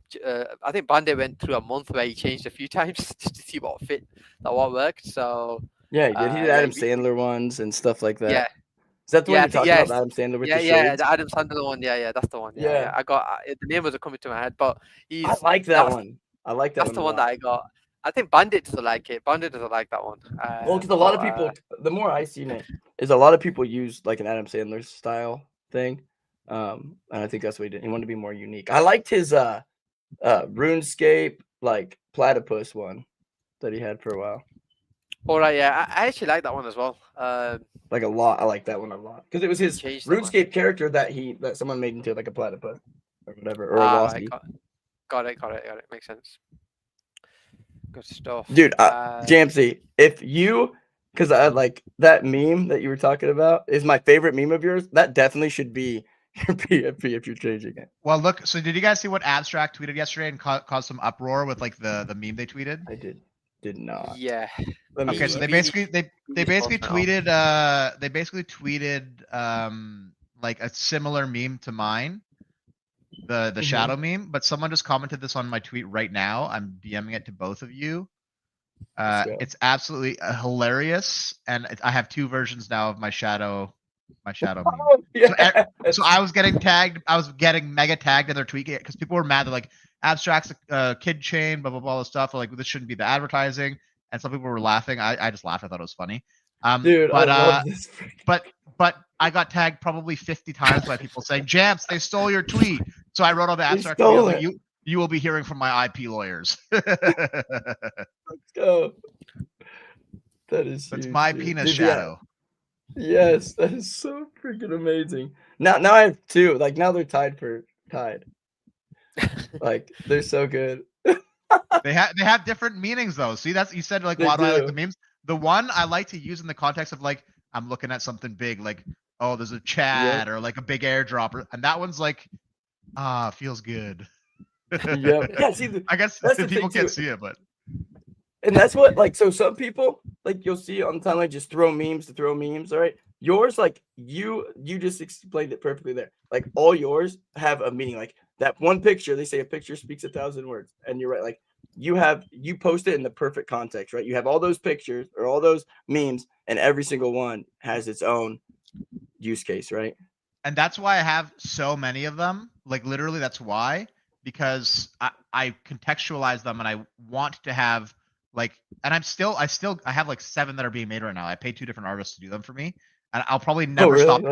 I think Bandit went through a month where he changed a few times just to see what fit, what worked. So yeah, he did. He did Adam Sandler ones and stuff like that. Yeah. Is that the one you're talking about, Adam Sandler with the shades? Yeah, the Adam Sandler one. Yeah, that's the one. Yeah. I got the name wasn't coming to my head, but I like that one. I like that. That's the one that I got. I think Bandit doesn't like it. Bandit doesn't like that one. Well, because a lot of people, the more I seen it, is a lot of people use like an Adam Sandler style thing, and I think that's what he did. He wanted to be more unique. I liked his RuneScape like platypus one that he had for a while. All right, yeah, I actually like that one as well. Like a lot. I like that one a lot because it was his RuneScape character that someone made into like a platypus or whatever, or a wasp. Got it. Makes sense. Good stuff, dude. Jampzey, because I like that meme that you were talking about is my favorite meme of yours. That definitely should be your PFP if you're changing it. Well, look. So, did you guys see what Abstract tweeted yesterday and caused some uproar with like the meme they tweeted? I did not. Yeah. Okay, so they basically tweeted like a similar meme to mine, the shadow meme, but someone just commented this on my tweet right now. I'm DMing it to both of you. It's absolutely hilarious, and I have two versions now of my shadow meme. Oh, yeah. So I was getting tagged. I was getting mega tagged in their tweet because people were mad. They're like, Abstract's kid chain, blah blah blah, all this stuff. Like, this shouldn't be the advertising. And some people were laughing. I just laughed. I thought it was funny. Dude, I love this. But I got tagged probably 50 times by people saying, Jamps, they stole your tweet. So I wrote on the Abstract tweet, I was like, you will be hearing from my IP lawyers. Let's go. That's my penis shadow. Yeah. Yes, that is so freaking amazing. Now I have two. Like, now they're tied. Like, they're so good. They have different meanings though. See, that's you said like, why do I like the memes? The one I like to use in the context of like, I'm looking at something big, like, oh, there's a chat or like a big airdrop, and that one's like, feels good. Yeah. See, I guess people can't see it, but and that's what, like, so some people, like, you'll see on the timeline just throw memes to throw memes. All right, yours, like, you just explained it perfectly there. Like, all yours have a meaning. Like, that one picture, they say a picture speaks 1,000 words, and you're right. Like, you post it in the perfect context, right? You have all those pictures or all those memes, and every single one has its own use case, right? And that's why I have so many of them. Like, literally, that's why, because I contextualize them, and I want to have like, and I have like 7 that are being made right now. I pay 2 different artists to do them for me, and I'll probably never stop.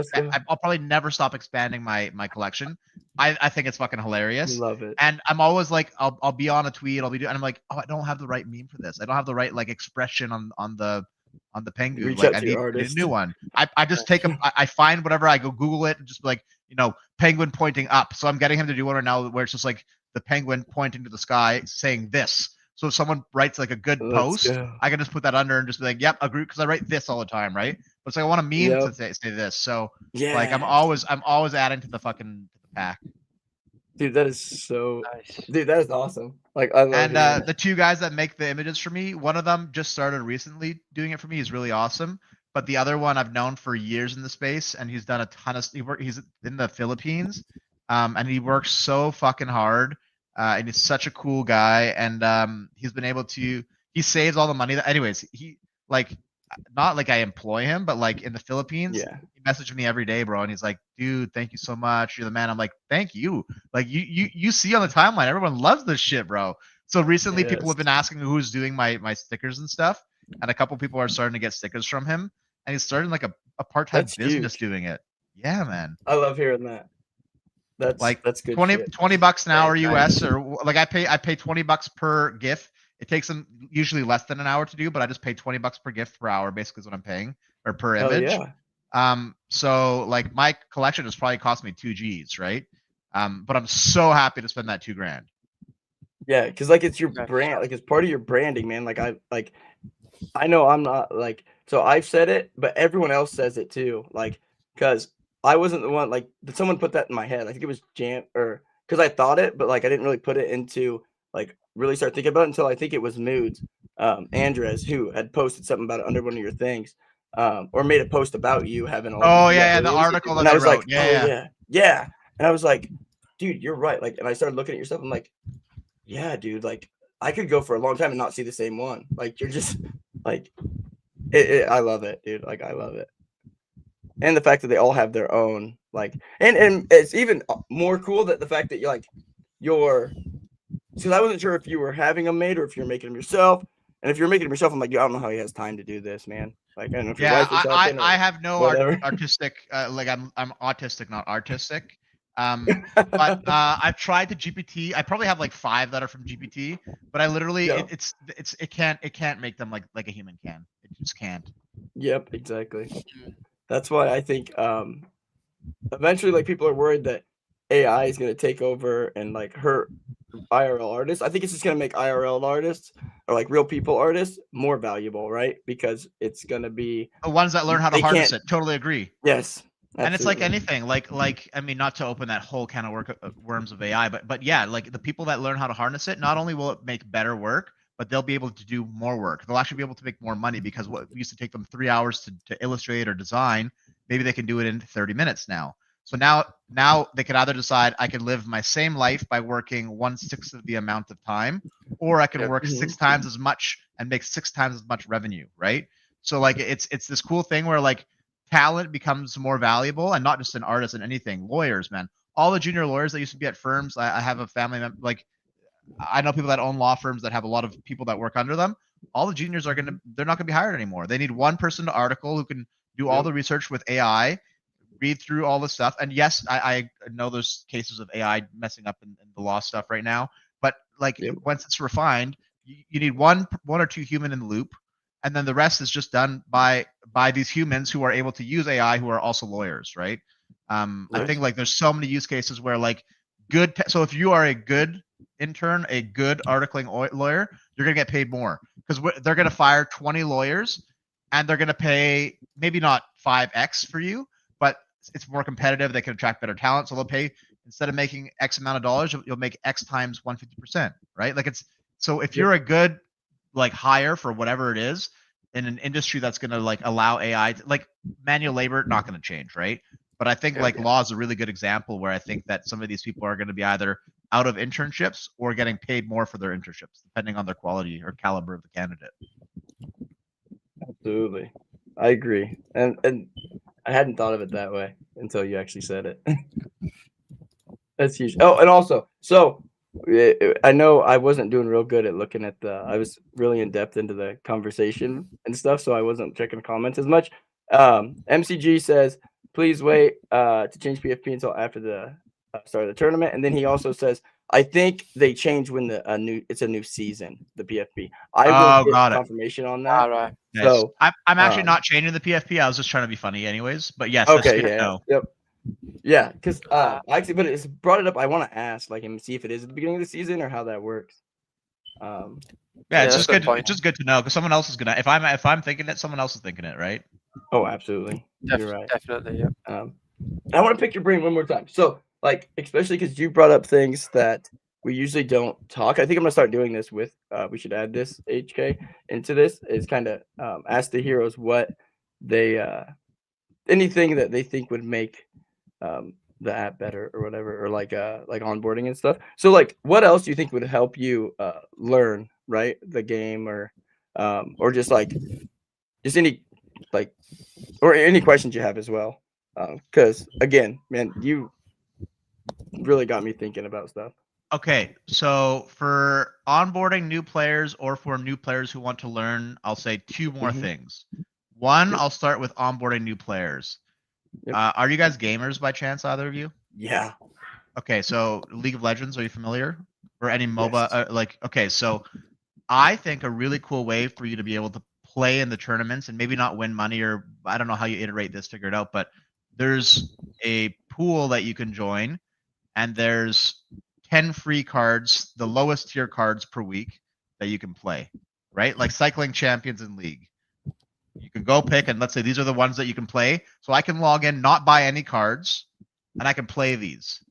I'll probably never stop expanding my collection. I think it's fucking hilarious. Love it. And I'm always like, I'll be on a tweet, and I'm like, oh, I don't have the right meme for this. I don't have the right like expression on the on the Pengu. Reach Like out I to your need a artist. new one. I just take him. I find whatever. I go Google it and just be like, penguin pointing up. So I'm getting him to do one right now where it's just like the penguin pointing to the sky saying this. So if someone writes like a good Let's post, go. I can just put that under and just be like, yep, agree, because I write this all the time, right? But it's like I want a meme to say this. So like I'm always adding to the pack. Dude, that is so Nice. dude, that is awesome. Like I love And hearing the two guys that make the images for me, one of them just started recently doing it for me. He's really awesome. But the other one I've known for years in the space, and he's done a ton of. He's in the Philippines, and he works so fucking hard. And he's such a cool guy, and he's been able to. He saves all the money. Anyways, he like not like I employ him, but like in the Philippines, Yeah. he messages me every day, bro, and he's like, "Dude, thank you so much. You're the man." I'm like, "Thank you." Like you see on the timeline, everyone loves this shit, bro. So recently, people have been asking who's doing my stickers and stuff, and a couple people are starting to get stickers from him, and he's starting like a part-time That's business huge. doing it. Yeah, man. I love hearing that. That's good 20 shit. $20 an hour Very US, nice. or like I pay $20 per GIF. It takes them usually less than an hour to do, but I just pay $20 per GIF per hour, basically is what I'm paying, or per Hell image. yeah. So like my collection has probably cost me 2 G's, right? But I'm so happy to spend that $2,000. Yeah, because like it's your Right. brand, like it's part of your branding, man. Like I know I'm not like so I've said it, but everyone else says it too. Like, because I wasn't the one, like, did someone put that in my head? I think it was Jam or because I thought it, but like I didn't really put it into like really start thinking about it until I think it was Moods, Andres, who had posted something about it under one of your things, or made a post about you having all Oh these yeah, the names. article that And I they was wrote. like, Yeah, oh yeah. yeah. And I was like, dude, you're right. Like, and I started looking at your stuff. I'm like, yeah, dude, like I could go for a long time and not see the same one. Like you're just like I love it, dude. Like I love it. And the fact that they all have their own like and it's even more cool that the fact that you're because I wasn't sure if you were having them made or if you're making them yourself. And if you're making them yourself, I'm like, I don't know how he has time to do this, man. Like I don't know if your Yeah, wife is helping I or have no whatever. artistic like I'm autistic, not artistic. But I've tried the GPT. I probably have like 5 that are from GPT, but I literally Yeah. it can't make them like a human can. It just can't. Yep, exactly. That's why I think eventually like people are worried that AI is going to take over and like hurt IRL artists. I think it's just going to make IRL artists or like real people artists more valuable, right? Because it's going to be The ones that learn how to they harness can't. it. Totally agree. Yes, And it's like absolutely. anything, like I mean, not to open that whole can of worms of AI, but yeah, like the people that learn how to harness it, not only will it make better work, but they'll be able to do more work. They'll actually be able to make more money because what used to take them 3 hours to illustrate or design, maybe they can do it in 30 minutes now. So now they can either decide I can live my same life by working 1/6 of the amount of time, or I can work 6 times as much and make 6 times as much revenue, right? So like it's this cool thing where like talent becomes more valuable, and not just an artist and anything. Lawyers, man, all the junior lawyers that used to be at firms. I have a family member, like I know people that own law firms that have a lot of people that work under them. All the juniors they're not gonna be hired anymore. They need one person to article who can do all the research with AI, read through all the stuff. And yes, I know there's cases of AI messing up in the law stuff right now, but like once it's refined, you need one or two human in the loop, and then the rest is just done by these humans who are able to use AI, who are also lawyers, right? I think like there's so many use cases where like so if you are a good intern, a good articling lawyer, you're gonna get paid more because they're gonna fire 20 lawyers, and they're gonna pay maybe not 5x for you, but it's more competitive. They can attract better talent, so they'll pay, instead of making X amount of dollars, you'll make X times 150%, right? Like it's so if you're a good like hire for whatever it is in an industry that's going to like allow AI to, like manual labor, not going to change, right? But I think like law is a really good example where I think that some of these people are going to be either out of internships or getting paid more for their internships, depending on their quality or caliber of the candidate. Absolutely, I agree, and I hadn't thought of it that way until you actually said it. That's huge. Oh, and also, so I know I wasn't doing real good at looking at I was really in depth into the conversation and stuff, so I wasn't checking comments as much. MCG says, please wait to change PFP until after the start of the tournament. And then he also says, I think they change when it's a new season, the PFP. I will Oh, get got it. confirmation on that. All right. Nice. So I'm actually not changing the PFP. I was just trying to be funny, anyways. But yes, that's okay, good to yeah, know. yep, yeah, because actually, but it's brought it up. I want to ask, like, and see if it is at the beginning of the season or how that works. Yeah, it's that's just a good good. point. It's just good to know because someone else is gonna. If I'm thinking it, someone else is thinking it, right? Oh, absolutely, you're right. Definitely, yeah. I want to pick your brain one more time. So, like, especially because you brought up things that we usually don't talk. I think I'm gonna start doing this with. We should add this HK into this. Is kind of ask the heroes what they anything that they think would make the app better or whatever, or like onboarding and stuff. So, like, what else do you think would help you learn right the game or just any like or any questions you have as well. Because again, man, you really got me thinking about stuff. Okay, so for onboarding new players or for new players who want to learn, I'll say two more Mhm. things. One, Yep. I'll start with onboarding new players. Yep. Are you guys gamers by chance, either of you? Yeah. Okay, so League of Legends, are you familiar? Or any MOBA? Yes. Okay, so I think a really cool way for you to be able to play in the tournaments and maybe not win money, or I don't know how you iterate this, figure it out, but there's a pool that you can join, and there's 10 free cards, the lowest tier cards per week that you can play, right? Like cycling champions in League. You can go pick, and let's say these are the ones that you can play. So I can log in, not buy any cards, and I can play these.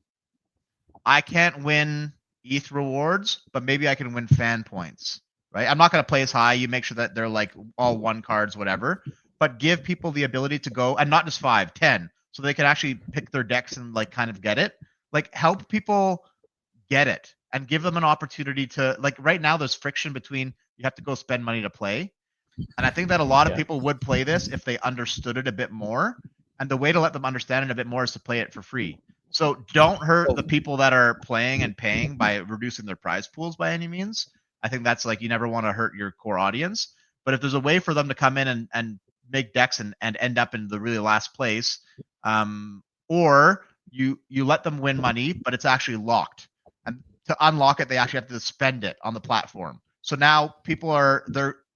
I can't win ETH rewards, but maybe I can win fan points, right? I'm not going to play as high. You make sure that they're like all one cards, whatever, but give people the ability to go, and not just 5, 10, so they can actually pick their decks and like kind of get it. Like help people get it and give them an opportunity to, like, right now there's friction between you have to go spend money to play. And I think that a lot of Yeah. people would play this if they understood it a bit more. And the way to let them understand it a bit more is to play it for free. So don't hurt the people that are playing and paying by reducing their prize pools by any means. I think that's like, you never want to hurt your core audience. But if there's a way for them to come in and make decks and end up in the really last place, or you let them win money, but it's actually locked. And to unlock it, they actually have to spend it on the platform. So now people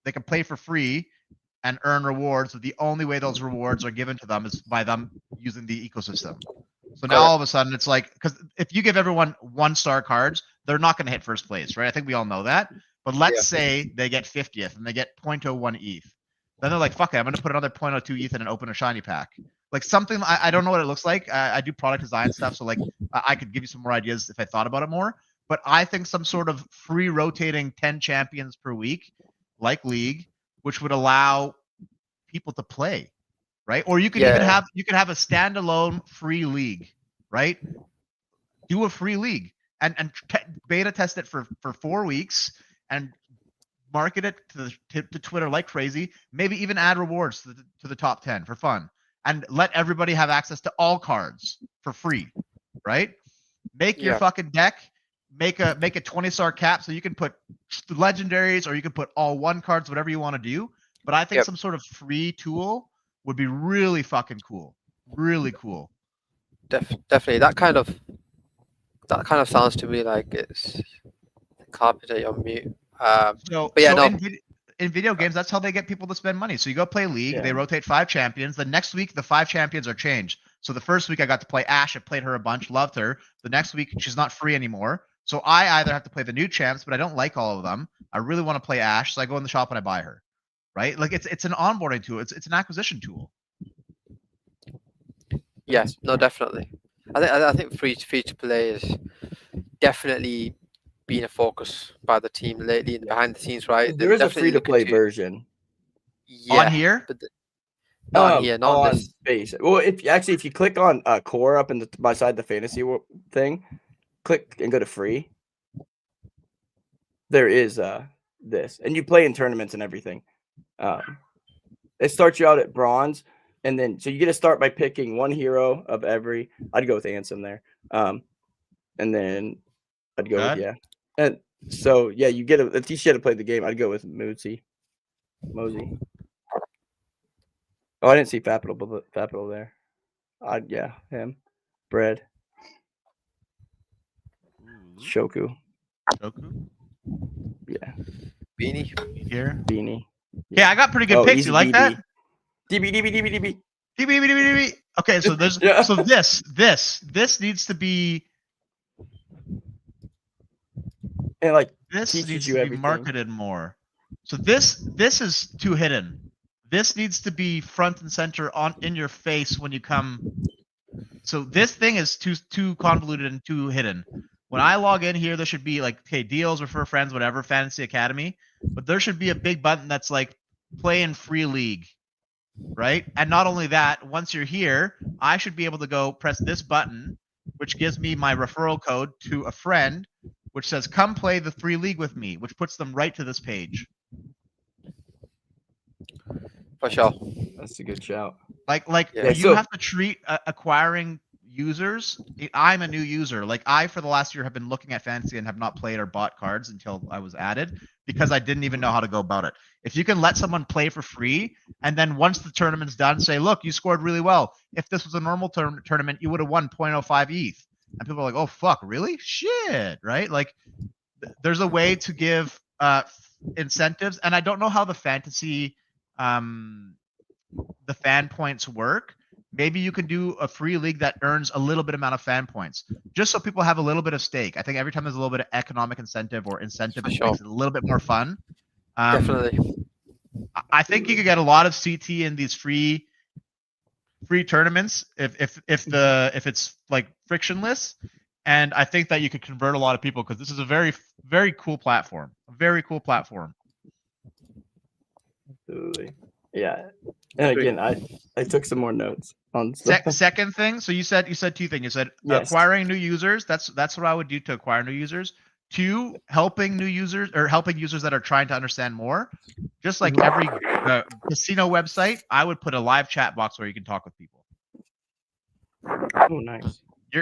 they can play for free and earn rewards, but the only way those rewards are given to them is by them using the ecosystem. So now all of a sudden it's like, because if you give everyone 1-star cards, they're not going to hit first place, right? I think we all know that. But let's say they get 50th and they get 0.01 ETH. Then they're like, fuck it, I'm going to put another 0.02 ETH in and open a shiny pack. Like something, I don't know what it looks like. I do product design stuff, so like I could give you some more ideas if I thought about it more. But I think some sort of free rotating 10 champions per week, like League, which would allow people to play, right? Or you could even have a standalone free league, right? Do a free league and beta test it for 4 weeks and market it to Twitter like crazy. Maybe even add rewards to the top 10 for fun, and let everybody have access to all cards for free, right? Make your fucking deck. Make a 20-star cap so you can put legendaries or you can put all one cards, whatever you want to do. But I think some sort of free tool would be really fucking cool. Really cool. Definitely. That kind of sounds to me like it's carpet on mute. In video games, that's how they get people to spend money. So you go play League, they rotate 5 champions. The next week, the 5 champions are changed. So the first week I got to play Ashe. I played her a bunch, loved her. The next week, she's not free anymore. So I either have to play the new champs, but I don't like all of them. I really want to play Ashe, so I go in the shop and I buy her. Right? Like it's an onboarding tool. It's an acquisition tool. Yeah, no, definitely. I think free to play is definitely been a focus by the team lately and behind the scenes, right? There is a free to play version. On here? But not on here, not on this. Base. Well, if you click on core up in the beside the fantasy thing, click and go to free. There is this, and you play in tournaments and everything. It starts you out at bronze, and then so you get to start by picking one hero of every. I'd go with Ansem there, and then I'd go with and so you get at least you had to play the game. I'd go with Mosey. Oh, I didn't see Fapital there. Him. Bread. Shoku. Shoku. Yeah. Beanie. Here. Beanie. Yeah, I got pretty good picks. easy You like that? DB, DB, DB, DB. DB. Okay, so there's Yeah. so this needs to be And like this teaches needs you to be everything. marketed more. So this is too hidden. This needs to be front and center in your face when you come. So this thing is too convoluted and too hidden. When I log in here, there should be like, okay, deals, refer friends, whatever, Fantasy Academy. But there should be a big button that's like play in free league, right? And not only that, once you're here, I should be able to go press this button, which gives me my referral code to a friend, which says, come play the free league with me, which puts them right to this page. For sure. That's a good shout. Like Yeah, you so- have to treat acquiring users. I'm a new user. Like I, for the last year, have been looking at Fantasy and have not played or bought cards until I was added because I didn't even know how to go about it. If you can let someone play for free, and then once the tournament's done, say, look, you scored really well. If this was a normal tournament, you would have won 0.05 ETH. And people are like, oh, fuck, really? Shit, right? Like there's a way to give incentives. And I don't know how the Fantasy the fan points work. Maybe you can do a free league that earns a little bit amount of fan points, just so people have a little bit of stake. I think every time there's a little bit of economic incentive or incentive, it makes it a little bit more fun. Definitely. I think you could get a lot of CT in these free tournaments if it's like frictionless, and I think that you could convert a lot of people because this is a very, very cool platform. A very cool platform. Absolutely. Yeah. And again, I took some more notes on stuff. Second thing, so you said two things. You said Yes. acquiring new users. That's what I would do to acquire new users. 2, helping new users or helping users that are trying to understand more. Just like every casino website, I would put a live chat box where you can talk with people. Oh, nice.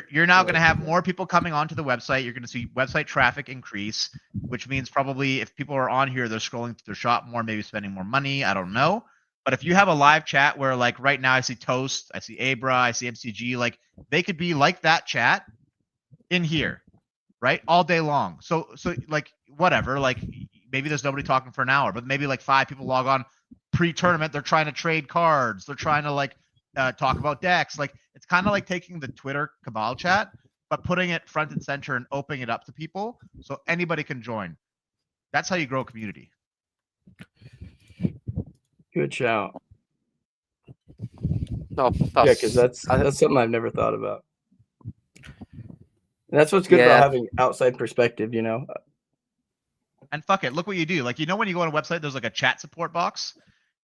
You're now going to have more people coming onto the website. You're going to see website traffic increase, which means probably if people are on here, they're scrolling through their shop more, maybe spending more money. I don't know. But if you have a live chat where, like right now, I see Toast, I see Abra, I see MCG, like they could be like that chat in here, right, all day long. So like whatever, like maybe there's nobody talking for an hour, but maybe like 5 people log on pre-tournament. They're trying to trade cards. They're trying to like talk about decks. Like it's kind of like taking the Twitter Cabal chat, but putting it front and center and opening it up to people so anybody can join. That's how you grow a community. Good shout. No, Yeah, because that's something I've never thought about. And that's what's good Yeah. about having outside perspective, you know. And fuck it, look what you do. Like, you know, when you go on a website, there's like a chat support box.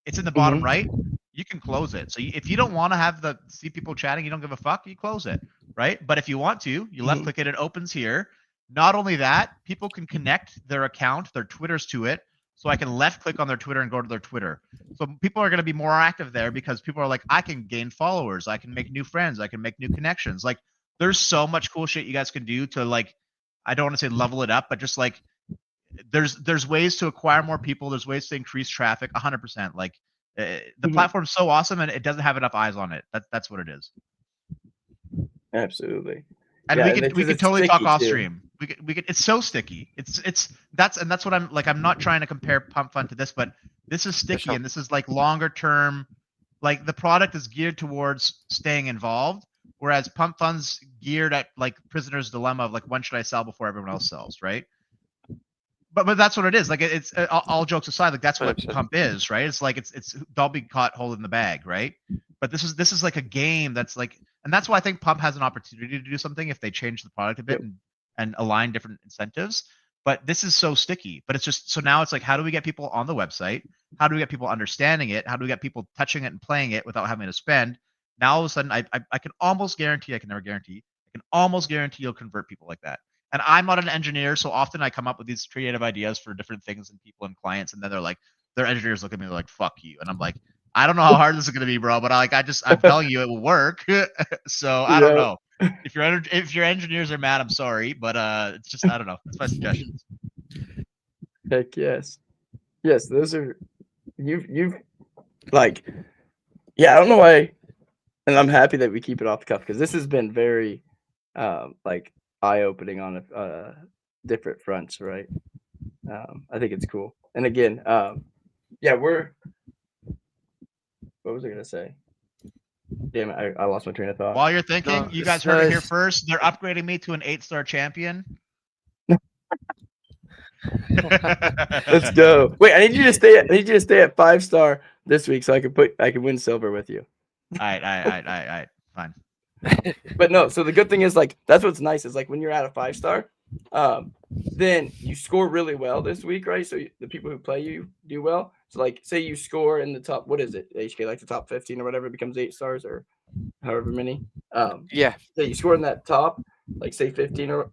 It's in the bottom right. You can close it. So if you don't want to have see people chatting, you don't give a fuck, you close it, right? But if you want to, you left click it, it opens here. Not only that, people can connect their account, their Twitters to it. So I can left click on their Twitter and go to their Twitter. So people are going to be more active there because people are like, I can gain followers, I can make new friends, I can make new connections. Like, there's so much cool shit you guys can do to, like, I don't want to say level it up, but just like there's ways to acquire more people. There's ways to increase traffic. 100%. Like the platform's so awesome, and it doesn't have enough eyes on it. That's what it is. Absolutely. And Yeah, we could totally talk off too. stream. We could. It's so sticky. That's what I'm like. I'm not trying to compare Pump Fun to this, but this is sticky, and this is like longer term. Like the product is geared towards staying involved, whereas Pump Fun's geared at like Prisoner's Dilemma of like, when should I sell before everyone else sells, right? But that's what it is. Like it's all jokes aside, like that's what 100%. Pump is, right? It's like it's don't be caught holding the bag, right? But this is like a game that's like, and that's why I think Pump has an opportunity to do something if they change the product a bit and align different incentives. But this is so sticky. But it's just, so now it's like, how do we get people on the website? How do we get people understanding it? How do we get people touching it and playing it without having to spend? Now all of a sudden, I can almost guarantee, I can never guarantee, I can almost guarantee you'll convert people like that. And I'm not an engineer, so often I come up with these creative ideas for different things and people and clients, and then they're like, their engineers look at me like, fuck you. And I'm like, I don't know how hard this is gonna be, bro, but I'm telling you it will work. So I don't know. If your engineers are mad, I'm sorry, but it's just, I don't know. That's my suggestions. Heck yes. Yes, those are you've like, yeah, I don't know why, and I'm happy that we keep it off the cuff because this has been very like eye-opening on different fronts, right? I think it's cool. And again, yeah, what was I gonna say? Damn it, I lost my train of thought. While you're thinking, No, you guys no, heard it here it's- first. They're upgrading me to an 8-star champion. Let's go. Wait, I need you to stay at 5-star this week so I can win silver with you. All right. Fine. But no, so the good thing is like that's what's nice is like when you're at a 5-star, then you score really well this week, right? So the people who play you do well. So like say you score in the top, what is it, HK, like the top 15 or whatever, it becomes 8 stars or however many. yeah, So you score in that top, like say 15 or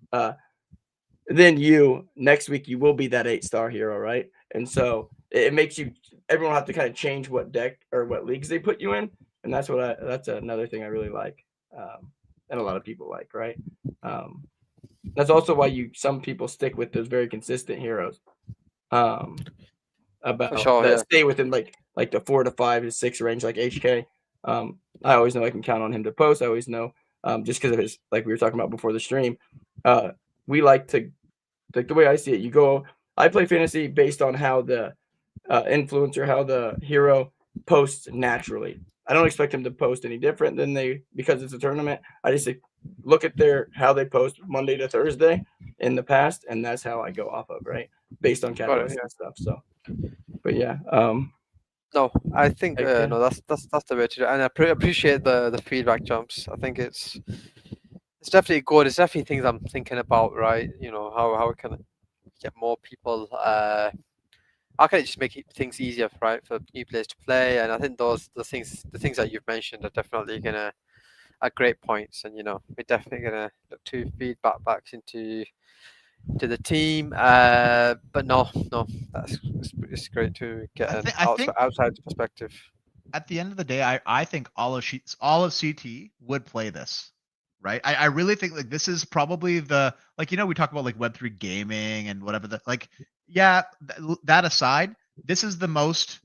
then you next week you will be that 8-star hero, right? And so it makes you everyone will have to kind of change what deck or what leagues they put you in, and that's another thing I really like, and a lot of people like, right? That's also why some people stick with those very consistent heroes, about sure, that yeah. stay within like the 4 to 5 to 6 range, like HK. I always know I can count on him to post. I always know, just because of his, like we were talking about before the stream, we like to, like the way I see it, I play fantasy based on how the influencer, how the hero posts naturally. I don't expect him to post any different than because it's a tournament. I just look at how they post Monday to Thursday in the past, and that's how I go off of, right? Based on catalysts and stuff. So, but yeah, No, I think Okay. no, that's the way to do it, and I appreciate the feedback jumps. I think it's definitely good. It's definitely things I'm thinking about, right? You know how we can get more people. How can it just make things easier, right, for new players to play? And I think the things that you've mentioned are definitely gonna are great points, and you know we're definitely gonna look to feedback back into to the team. But no, it's great to get an I think outside perspective. at the end of the day, I think all of CT would play this, right? I really think like this is probably like we talk about like Web3 gaming and whatever that aside, this is the most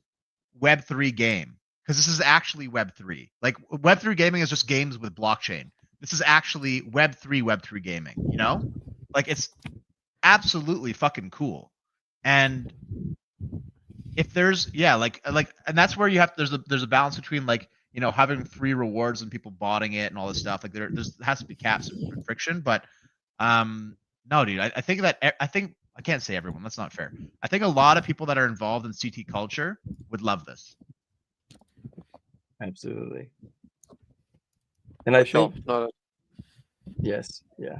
Web3 game because this is actually Web3. Like Web3 gaming is just games with blockchain. This is actually Web3 gaming. Like it's absolutely fucking cool, and if there's and that's where you have there's a balance between like having free rewards and people botting it and all this stuff like there has to be caps and friction, but no dude, I think I can't say everyone, that's not fair. I think a lot of people that are involved in CT culture would love this. Absolutely. And I Sure, think no, yes, yeah,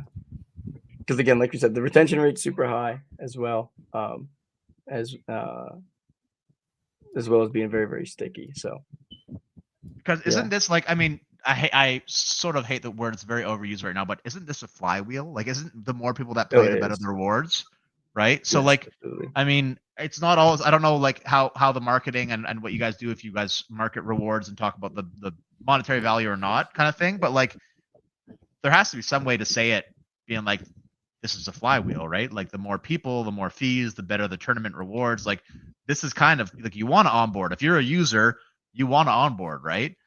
because again, like you said, the retention rate's super high as well, as well as being very, very sticky. So because isn't this like, I mean, I sort of hate the word, it's very overused right now, but isn't this a flywheel? Like, isn't the more people that play, the better the rewards, right? So yes, like, absolutely. I mean, it's not always, I don't know like how the marketing and what you guys do, if you guys market rewards and talk about the monetary value or not kind of thing, but like there has to be some way to say it being like, this is a flywheel, right? Like the more people, the more fees, the better the tournament rewards. Like this is kind of like you want to onboard. If you're a user, you want to onboard, right?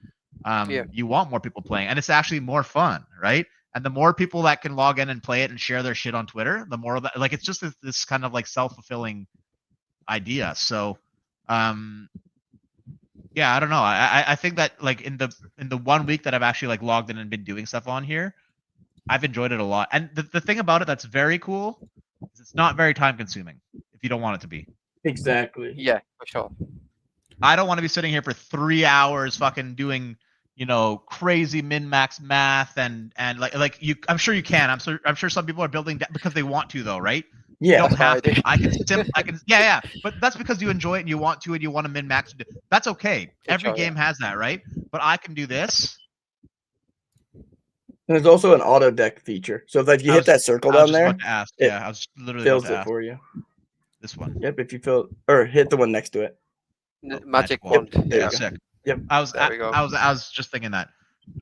Yeah. You want more people playing, and it's actually more fun, right? And the more people that can log in and play it and share their shit on Twitter, the more that, like, it's just this kind of like self-fulfilling idea. So, yeah, I don't know. I think that like in the 1 week that I've actually like logged in and been doing stuff on here, I've enjoyed it a lot. And the thing about it that's very cool is it's not very time consuming if you don't want it to be. Exactly. Yeah, for sure. I don't want to be sitting here for 3 hours fucking doing, crazy min-max math and like you. I'm sure you can. I'm sure some people are building because they want to though, right? Yeah. You don't have That's to. I can yeah. But that's because you enjoy it and you want to min-max. That's okay. Every sure, game has that, right? But I can do this. And there's also an auto deck feature. So if like you hit that circle I was down just there, about to ask. it Yeah, I was literally about fills to it ask. for you. This one. Yep, if you fill or hit the one next to it. Magic wand. Yep, there Yeah. you go. Sick. Yep. There we go. I was just thinking that.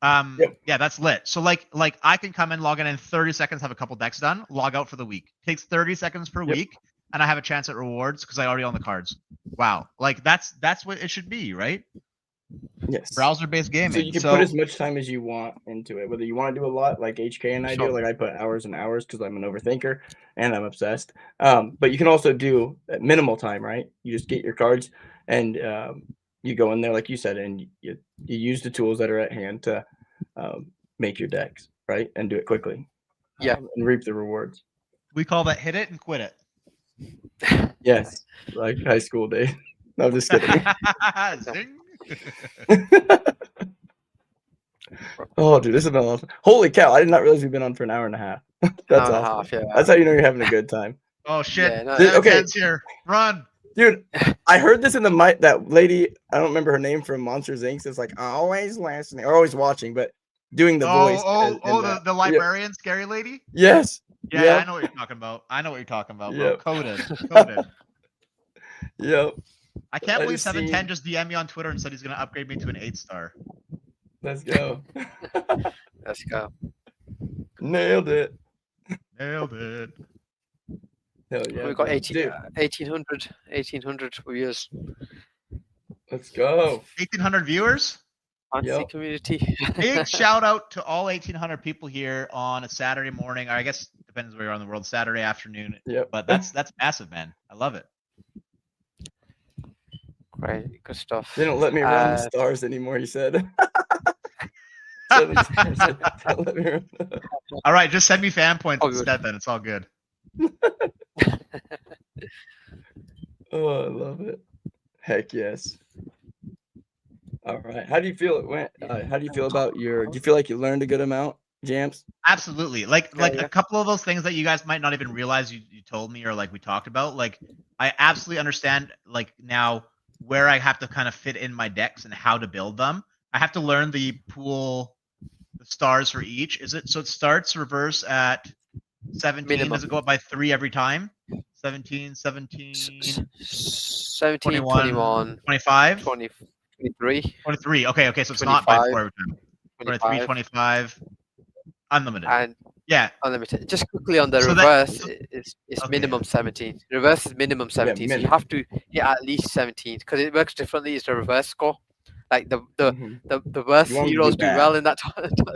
Yep. Yeah, that's lit. So like I can come in, log in 30 seconds, have a couple decks done, log out for the week. Takes 30 seconds per Yep. week, and I have a chance at rewards because I already own the cards. Wow, like that's what it should be, right? Yes. Browser-based gaming. So you can put as much time as you want into it, whether you want to do a lot like HK and I do. Sure. Like I put hours and hours because I'm an overthinker and I'm obsessed. But you can also do minimal time, right? You just get your cards and you go in there, like you said, and you use the tools that are at hand to make your decks, right? And do it quickly. Yeah. And reap the rewards. We call that hit it and quit it. Yes, like high school days. No, I'm just kidding. Zing. Oh, dude, this has been awesome. Holy cow, I did not realize we've been on for an hour and a half. That's Hour and a awesome. half, yeah. That's how you know you're having a good time. Oh shit! Yeah, no, Okay. Ken's here. Run. Dude, I heard this in the mic. That lady, I don't remember her name from Monsters Inc. It's like always listening or always watching, but doing the voice. The librarian, scary lady. Yes. Yeah, Yep. I know what you're talking about. Bro. Yep. Coded. Yep. I can't I believe just 710 just DM'd me on Twitter and said he's gonna upgrade me to an 8-star. Let's go. Let's go. Nailed it. Nailed it. Hell yeah. We've got dude. 1800 viewers. Let's go. 1,800 viewers. Fancy Yep. community. Big shout out to all 1,800 people here on a Saturday morning. Or I guess depends where you're on the world. Saturday afternoon. Yep. But that's massive, man. I love it. Great, good stuff. They don't let me run the stars anymore, he said. Don't let me run. All right, just send me fan points Oh, instead. Then it's all good. Oh, I love it. Heck yes. All right. How do you feel it went? How do you feel about do you feel like you learned a good amount, Jamps? Absolutely. Like Yeah. a couple of those things that you guys might not even realize you told me or like we talked about. Like I absolutely understand like now where I have to kind of fit in my decks and how to build them. I have to learn the stars for each. Is it so it starts reverse at 17? Minimum. Does it go up by 3 every time? 17, 17, 21, 21, 25? 23. 23. Okay, so it's not by 4 every time. 23, 25, 25. Unlimited. and Yeah. unlimited. Just quickly on the So reverse, that- it's okay. minimum 17. Reverse is minimum 17, so you minimum. have to hit at least 17 because it works differently. It's the reverse score. Like the worst You want 'em to heroes do do well in that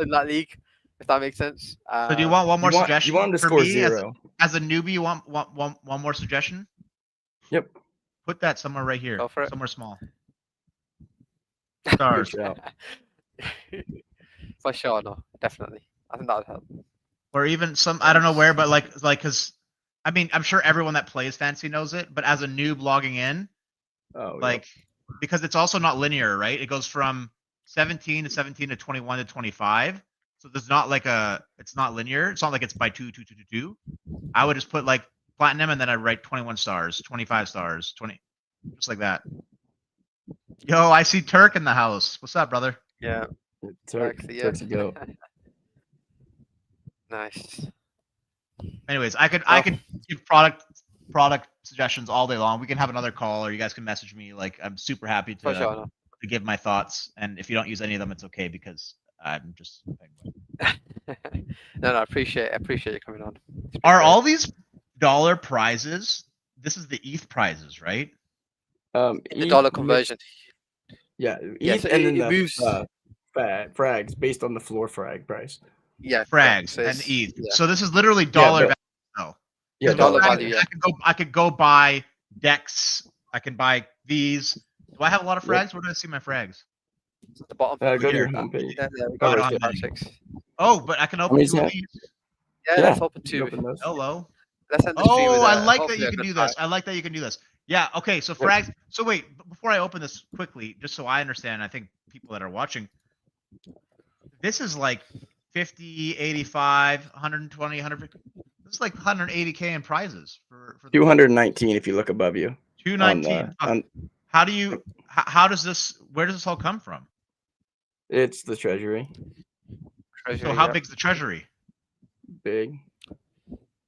in that league, if that makes sense. So do you want one more You want suggestion? them to for score me 0. As a newbie, you want one more suggestion? Yep. Put that somewhere right here. Go for it. Somewhere small. Good Stars. shout. For sure, no, definitely. I think that would help. Or even some, I don't know where, but like, because, I mean, I'm sure everyone that plays Fantasy knows it, but as a noob logging in, Oh, like, because it's also not linear, right? It goes from 17 to 17 to 21 to 25. So there's not like it's not linear. It's not like it's by 2, 2, 2, 2, 2. I would just put like platinum and then I write 21 stars, 25 stars, 20, just like that. Yo, I see Turk in the house. What's up, brother? Yeah. Turk's a goat. Nice. Anyways, I could give product suggestions all day long. We can have another call, or you guys can message me. Like, I'm super happy For sure, no. to give my thoughts. And if you don't use any of them, it's okay because I'm just. No, I appreciate you coming on. Are all these dollar prizes? This is the ETH prizes, right? The dollar conversion? Yeah, Yeah, ETH so and then it moves. frags based on the floor frag price. Yeah, frags so and it's- ETH. yeah. So this is literally dollar but- value. No. Yeah, Because dollar frags, value, yeah. I could go buy decks. I can buy these. Do I have a lot of Yep. frags? Where do I see my frags? At the bottom. Go to Here. your homepage. Yeah, we Oh, got right it. there. 6. Oh, but I can open many two of is that? these. Yeah, Yeah, let's open You 2. open those. Hello. Let's end the stream with Oh, I like that hopefully you a can good do this. prize. I like that you can do this. Yeah. Okay. So frags. So wait, before I open this quickly, just so I understand, I think people that are watching, this is like 50, 85, 120, 150. This is like 180K in prizes for 219 if you look above you. 219. How do you? How does this? Where does this all come from? It's the treasury. Treasury, So how yeah. big's the treasury? Big.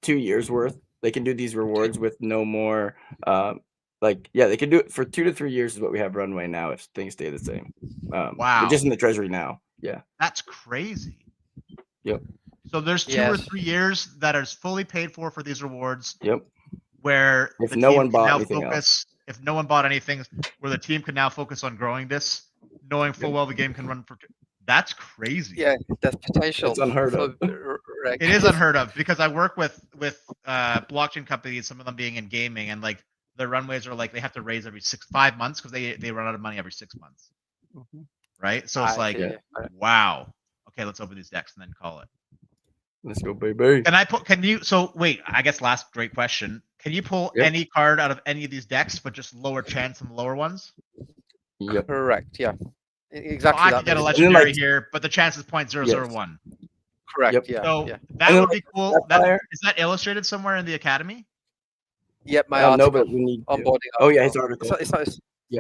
2 years worth. They can do these rewards with no more. They can do it for 2 to 3 years is what we have runway now if things stay the same. Wow. Just in the treasury now. Yeah. That's crazy. Yep. So there's 2 or 3 years that is fully paid for these rewards. Yep. Where If the no team one can bought now anything focus, if no one bought anything, where the team can now focus on growing this knowing full well the game can run for. That's crazy. Yeah, there's potential. It's unheard of. It is unheard of because I work with blockchain companies, some of them being in gaming, and like their runways are like they have to raise every 5 months because they run out of money every 6 months. Right? So it's like, wow. Okay, let's open these decks and then call it. Let's go, baby. So wait, I guess last great question. Can you pull any card out of any of these decks, but just lower chance than the lower ones? Yep. Correct, yeah. Exactly. So I could get a legendary here, but the chance is 0.001. Correct, So that would be cool. Is that illustrated somewhere in the academy? Yep, my article. No, but we need onboarding article. Oh yeah, his article. It's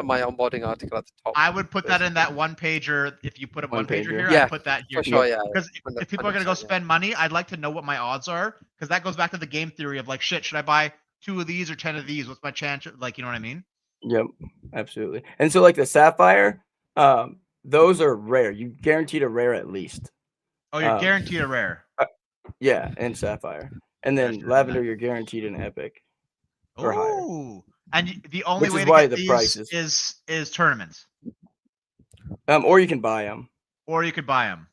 my onboarding article at the top. I would put that in that one pager. If you put a one pager here, I'd put that here. For sure, yeah. Because if people are gonna go spend money, I'd like to know what my odds are, because that goes back to the game theory of like, shit, should I buy 2 of these or 10 of these? What's my chance? Like, you know what I mean? Yep, absolutely. And so like the sapphire, those are rare. You guaranteed a rare at least. Oh, you're guaranteed a rare. Yeah, and sapphire. And then lavender, you're guaranteed an epic. Or higher. And the only way to get these is tournaments. Or you can buy them. Or you could buy them.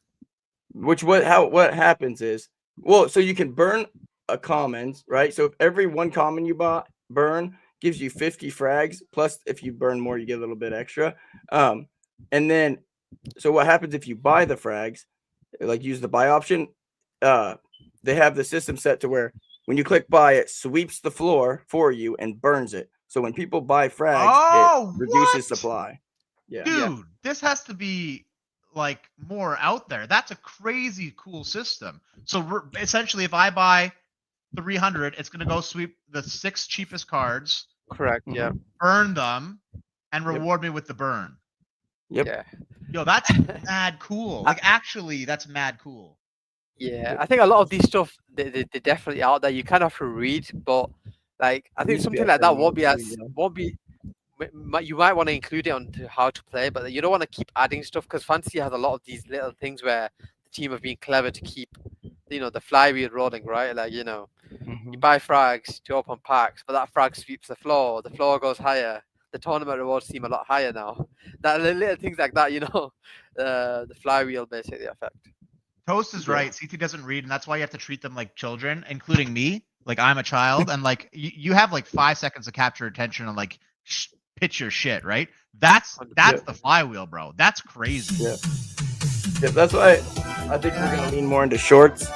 What happens is, well, so you can burn a commons, right? So if every one common you burn gives you 50 frags, plus if you burn more, you get a little bit extra. And then, so what happens if you buy the frags, like use the buy option, they have the system set to where when you click buy, it sweeps the floor for you and burns it. So when people buy frags, it reduces supply. Yeah. Dude, this has to be like more out there. That's a crazy cool system. So essentially, if I buy 300, it's going to go sweep the 6 cheapest cards. Correct, yeah. Burn them and reward me with the burn. Yep. Yeah. Yo, that's mad cool. Like, actually, that's mad cool. Yeah, I think a lot of these stuff, they're definitely out there. You kind of have to read, but like I think something like that won't be. You might want to include it onto how to play, but you don't want to keep adding stuff because Fantasy has a lot of these little things where the team have been clever to keep, the flywheel rolling, right? Like you buy frags to open packs, but that frag sweeps the floor. The floor goes higher. The tournament rewards seem a lot higher now. That little things like that, the flywheel basically effect. Toast is right. CT doesn't read, and that's why you have to treat them like children, including me. Like I'm a child, and like you have like 5 seconds to capture attention and like pitch your shit, right? That's the flywheel, bro. That's crazy. Yeah, that's why I think we're gonna lean more into shorts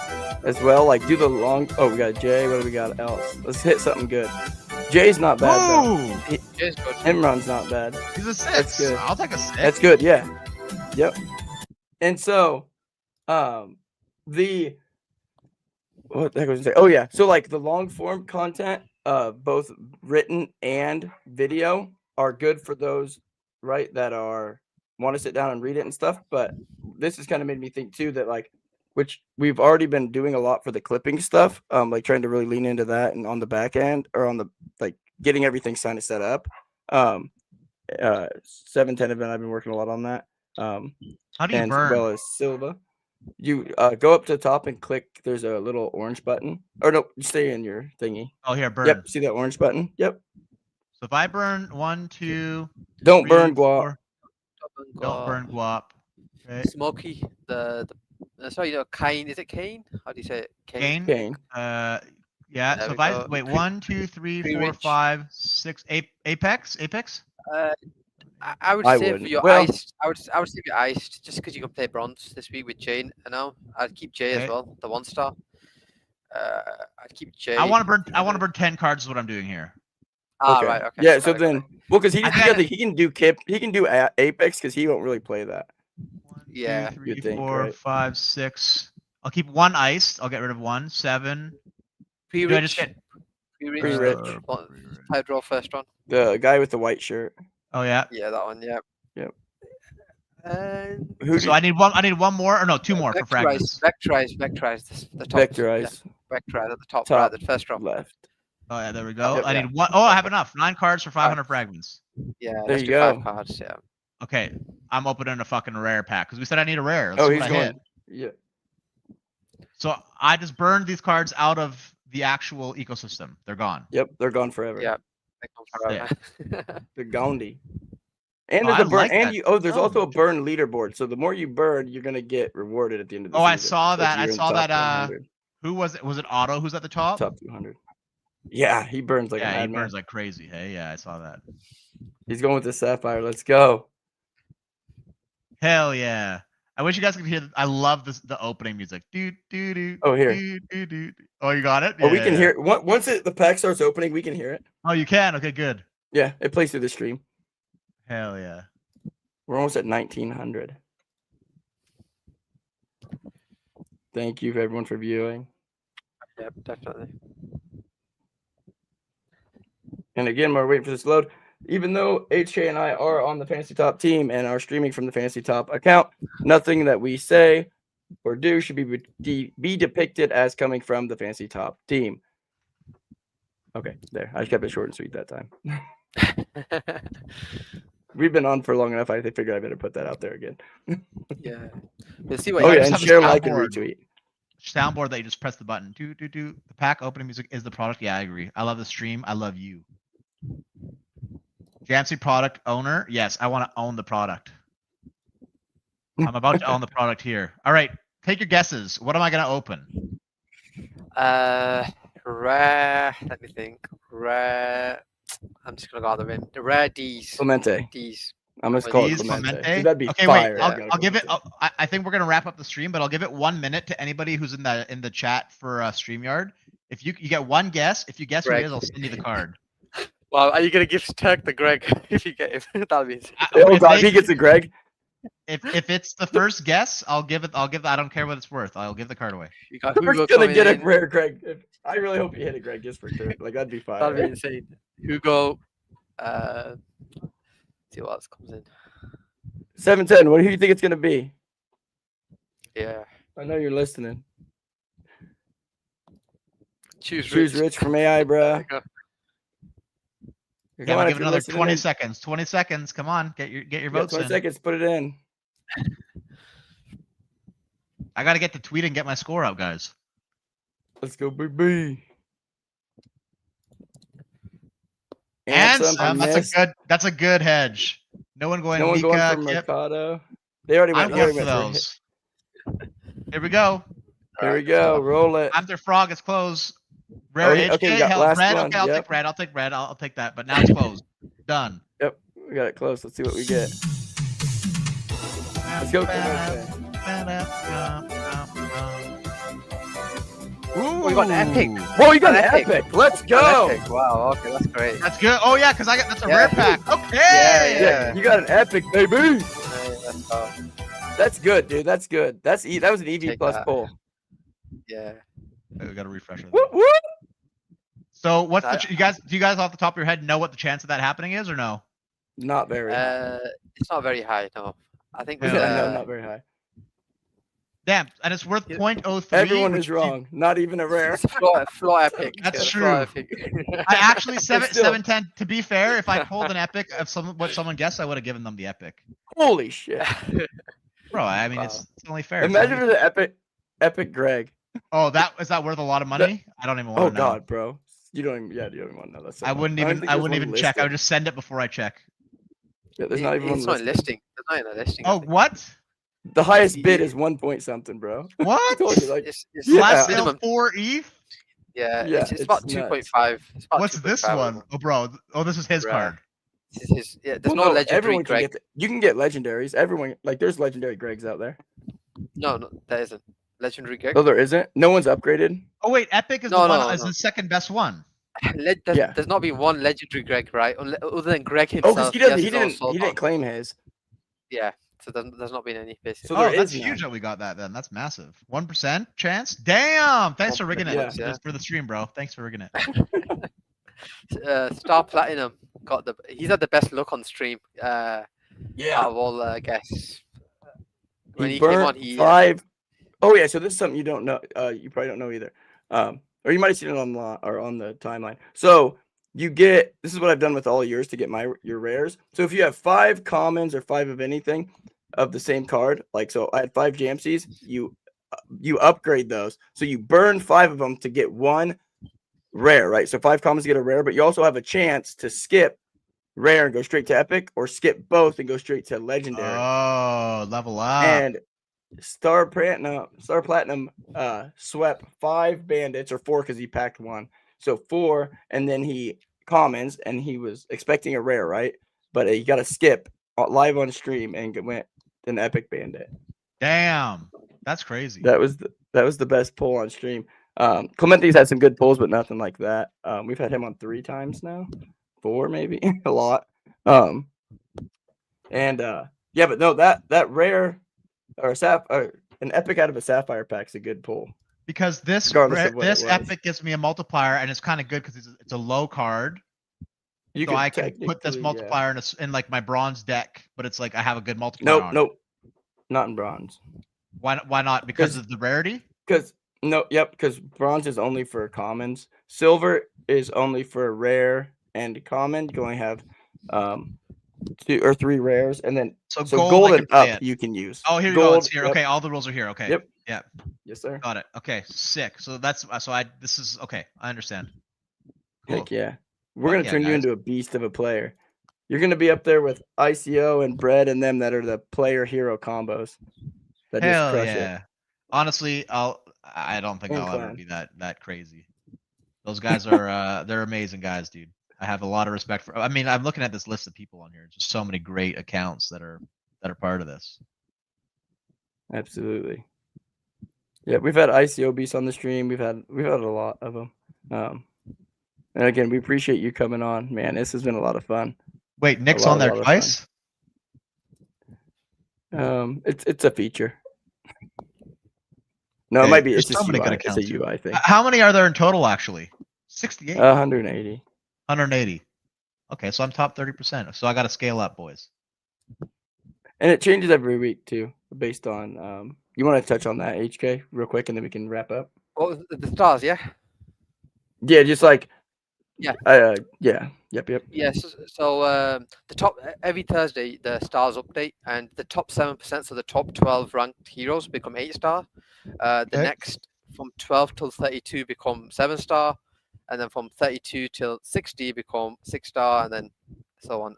as well. Like do the long. Oh, we got Jay. What do we got else? Let's hit something good. Jay's not bad. Though. Jay's good. Imran's not bad. He's a 6. That's good. I'll take a 6. That's good. Yeah. Yep. And so. What the heck was I say? Oh yeah, so like the long form content, both written and video, are good for those, right, that want to sit down and read it and stuff. But this has kind of made me think too that like, which we've already been doing a lot for the clipping stuff, like trying to really lean into that and on the back end or on the like getting everything kind of set up. 710 event, I've been working a lot on that. How do you burn? As well as Silva. You go up to the top and click. There's a little orange button. Or no, you stay in your thingy. Oh, here, burn. Yep, see that orange button? Yep. So if I burn 1, 2, don't 3, burn guap. 4, don't burn guap. Okay. Smoky. Sorry, Kane. Is it Kane? How do you say it? Kane. Yeah. There so if I wait, 1, 2, 3, 4, 5, 6. Apex. I would say for your iced, I would say you're iced just because you can play bronze this week with Jay. I'd keep Jay as well, the 1-star. I'd keep Jay. I want to burn 10 cards. Is what I'm doing here. Okay. Right. Okay. Yeah. So then, well, because he can do Apex because he won't really play that. 1, 2, 3, 4, 5, 6. I'll keep 1 iced. I'll get rid of 1. 7. Pre-rich. I just get pre-rich. High draw first one. The guy with the white shirt. Oh yeah. Yeah, that one. Yep. So I need one more, or no, 2 more for fragments. Vectorize. The top. Vectorize. Yeah. Vectorize at the top right, the first row. Left. Oh yeah, there we go. I need 1. Oh, I have enough. 9 cards for 500 fragments. Yeah. There you go. 5 cards. Yeah. Okay, I'm opening a fucking rare pack because we said I need a rare. He's going. Yeah. So I just burned these cards out of the actual ecosystem. They're gone. Yep, they're gone forever. Yeah. They're gone forever. The Gandhi. And Oh, there's I a burn, like and that there's so also a much. burn leaderboard. So the more you burn, you're gonna get rewarded at the end of the Oh, season. I saw if that. I you're in saw top that. 100, Who was it? Was it Otto who's at the top? top 200. Yeah, he burns like a Yeah, he madman. burns like crazy. Hey, yeah, I saw that. He's going with the sapphire. Let's go. Hell yeah. I wish you guys could hear. I love the opening music. Do do do. Oh, here. Do, do, do. Oh, you got it. Oh, we Yeah, can yeah. hear it. Once the pack starts opening, we can hear it. Oh, you can. Okay, good. Yeah, it plays through the stream. Hell yeah. We're almost at 1900. Thank you for everyone for viewing. Yep, definitely. And again, we're waiting for this to load. Even though HK and I are on the Fantasy Top team and are streaming from the Fantasy Top account, nothing that we say or do should be depicted as coming from the Fantasy Top team. Okay, there. I kept it short and sweet that time. We've been on for long enough. I figured I better put that out there again. Yeah. We'll see what Oh, you yeah, guys and have a share, like, and soundboard. retweet. Soundboard that you just press the button. Do do do. The pack opening music is the product. Yeah, I agree. I love the stream. I love you. Jampzey product owner. Yes, I want to own the product. I'm about to own the product here. All right, take your guesses. What am I gonna open? Rare. Let me think. Rare. I'm just gonna go out the rim. The rare D's. Clemente. D's. I'm gonna call it These Clemente. 'Cause Clemente? That'd be Okay, fire. wait. I'll give it. I think we're gonna wrap up the stream, but I'll give it 1 minute to anybody who's in the chat for StreamYard. If you get one guess, if you guess who it Greg. is, I'll send you the card. Well, are you gonna give Turk the Greg if you get him? That'll be. Oh If god, they- if he gets a Greg. If it's the first guess, I'll give it. I don't care what it's worth. I'll give the card away. You got We're Hugo gonna coming get a in. rare Greg. I really hope you hit a Greg just for Turk. Like that'd be That'll be fire. insane. Hugo. See what else comes in. 710. What do you think it's gonna be? Yeah. I know you're listening. Choose Choose Rich. Rich from AI, bruh. Yeah, Come on, I'll if give it you're another listening 20 in. seconds. 20 seconds. Come on, get your You got votes 20 in. seconds. Put it in. I gotta get to tweet and get my score out, guys. Let's go, baby. Handsome. I missed. That's a good hedge. No one going. No one Mika, going for Kip. Mercado. They already I'm went. They here already for went those. Here we go. Here we go. Roll it. After Frog is closed. Rare Oh, HK. okay, we got Hell, last red. one, Okay, I'll yep. take red. I'll take red. I'll take that. But now it's closed. Done. Yep, we got it close. Let's see what we get. Let's go. Clemente. Ooh, We got an epic. Whoa, you got An an epic. epic. Let's An go. epic. Wow. Okay, that's great. That's good. Oh yeah, because that's a Yeah. rare pack. Okay. Yeah, Yeah, you got an epic, baby. Let's go. That's good, dude. That's good. That was an EV Take plus that. pull. Yeah. Wait, we got to refresh it. Whoop, whoop. So what's the you guys? Do you guys off the top of your head know what the chance of that happening is or no? Not very high. It's not very high. No. I think. Yeah, No, not very high. Damn, and it's worth Yeah. 0.03. Everyone which is wrong. Not even a rare. It's floor epic. That's It's true. floor epic. I actually still- 710. To be fair, if I pulled an epic of what someone guessed, I would have given them the epic. Holy shit. Bro, I mean Wow. it's only fair. It's Imagine only- the epic Greg. Oh, is that worth a lot of money? I don't even want Oh to know. god, bro. You don't even want to know. That's so I much. wouldn't don't even. think I there's wouldn't one even check. I would listed. just send it before I check. Yeah, there's not even one It's not listed. listing. There's not even a listing. I Oh, think. what? The highest bid is 1 point something, bro. I What? told you, like, It's Yeah. Last sale minimum. 4 ETH. Yeah, Yeah, it's about it's 2.5. It's about What's this 2.5 one? Oh, bro. Oh, this is his Right. card. There's well, no legendary everyone can Greg. get. You can get legendaries. Everyone there's legendary Gregs out there. No, there isn't. Legendary Greg. No, there isn't. No one's upgraded. Oh wait, Epic is No, the one. no, Is no. the second best one. Yeah. There's not been one legendary Greg, right? Other than Greg Oh, himself. because has he his own didn't sword he didn't on. claim his. Yeah, so there's not been any basically. So Oh, there that's is huge none. that we got that then. That's massive. 1% chance. Damn. Thanks for rigging it 1%, yeah. for the stream, bro. Thanks for rigging it. Star Platinum he's had the best luck on stream. Out Yeah. of all guests. When He he came burnt on, he 5. Oh yeah. So this is something you don't know. You probably don't know either. Or you might have seen it on the timeline. So you get. This is what I've done with all yours to get your rares. So if you have 5 commons or 5 of anything of the same card, like so, I had 5 Jampzeys. You upgrade those. So you burn 5 of them to get 1 rare, right? So 5 commons get a rare, but you also have a chance to skip rare and go straight to epic, or skip both and go straight to legendary. Oh, level up. And Star Platinum swept 5 bandits, or 4 because he packed 1. So 4, and then he commons, and he was expecting a rare, right? But he got a skip live on stream and went an epic bandit. Damn, that's crazy. That was the best pull on stream. Clementi's had some good pulls, but nothing like that. We've had him on 3 times now, 4 maybe, a lot. Yeah, but no, that rare or an epic out of a sapphire pack's a good pull. Because this epic gives me a multiplier, and it's kind of good because it's a low card. So I can put this multiplier in like my bronze deck, but it's like I have a good multiplier. Nope, not in bronze. Why not? Because of the rarity? Because bronze is only for commons. Silver is only for rare and common. You only have 2 or 3 rares, and then so gold and up you can use. Oh, here you go. It's here. Yep. Okay, all the rules are here. Okay. Yep. Yeah. Yes, sir. Got it. Okay, sick. So this is okay. I understand. Cool. Heck yeah. We're gonna turn you into a beast of a player. You're gonna be up there with ICO and Bread and them that are the player hero combos. That Hell just crush it. Honestly, I don't think I'll ever be that crazy. Those guys are they're amazing guys, dude. I have a lot of respect for. I mean, I'm looking at this list of people on here. Just so many great accounts that are part of this. Absolutely. Yeah, we've had ICO beasts on the stream. We've had a lot of them. And again, we appreciate you coming on, man. This has been a lot of fun. Wait, Nick's on there twice? It's a feature. No, it might be. It's just so many good accounts. It's a UI thing. How many are there in total? Actually, 68. 180. 180. Okay, so I'm top 30%. So I got to scale up, boys. And it changes every week too, based on. You want to touch on that, HK, real quick, and then we can wrap up. What was the stars? Yeah. Yeah, just like. Yeah. Yeah. Yep. Yes. So the top every Thursday the stars update, and the top 7%, so the top 12 ranked heroes become 8-star. The next from 12 till 32 become 7-star, and then from 32 till 60 become 6-star, and then so on.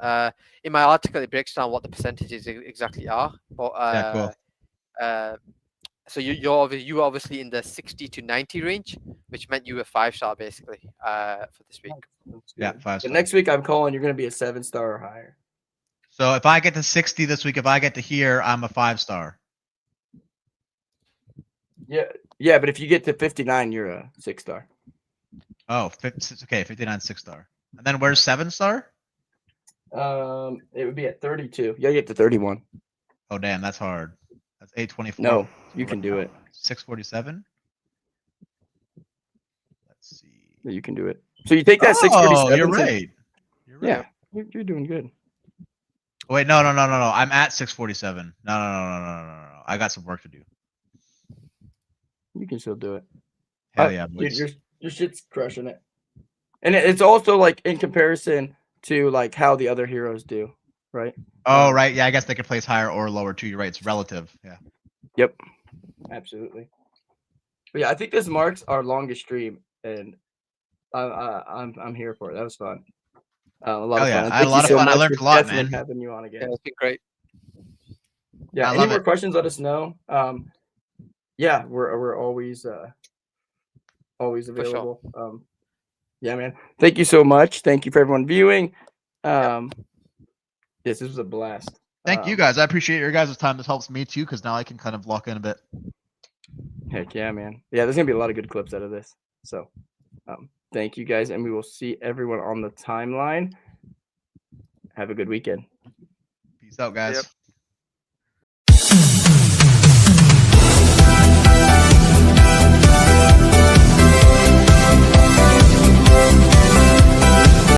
In my article, it breaks down what the percentages exactly are. But cool. So you're obviously in the 60 to 90 range, which meant you were 5-star basically for this week. Yeah, 5-star. But next week I'm calling. You're going to be a 7-star or higher. So if I get to 60 this week, if I get to here, I'm a 5-star. Yeah, but if you get to 59, you're a 6-star. Oh, okay, 59, 6-star. And then where's 7-star? It would be at 32. Yeah, you get to 31. Oh damn, that's hard. That's 824. No, you can do it. 647. Let's see. Yeah, you can do it. So you take that 647. You're right. Yeah, you're doing good. Wait, no. I'm at 647. No. I got some work to do. You can still do it. Hell yeah, boys. Dude, your shit's crushing it. And it's also like in comparison to like how the other heroes do, right? Oh, right. Yeah, I guess they can place higher or lower too. You're right. It's relative. Yeah. Yep. Absolutely. But yeah, I think this marks our longest stream, and I'm here for it. That was fun. A lot of fun. I had a lot of fun. I learned a lot, man. Having you on again. Yeah, it's been great. Yeah. Any more questions? Let us know. Yeah, we're always available. Sure. Yeah, man. Thank you so much. Thank you for everyone viewing. Yes, this was a blast. Thank you guys. I appreciate your guys' time. This helps me too, because now I can kind of lock in a bit. Heck yeah, man. Yeah, there's gonna be a lot of good clips out of this. So thank you guys, and we will see everyone on the timeline. Have a good weekend. Peace out, guys. Yep.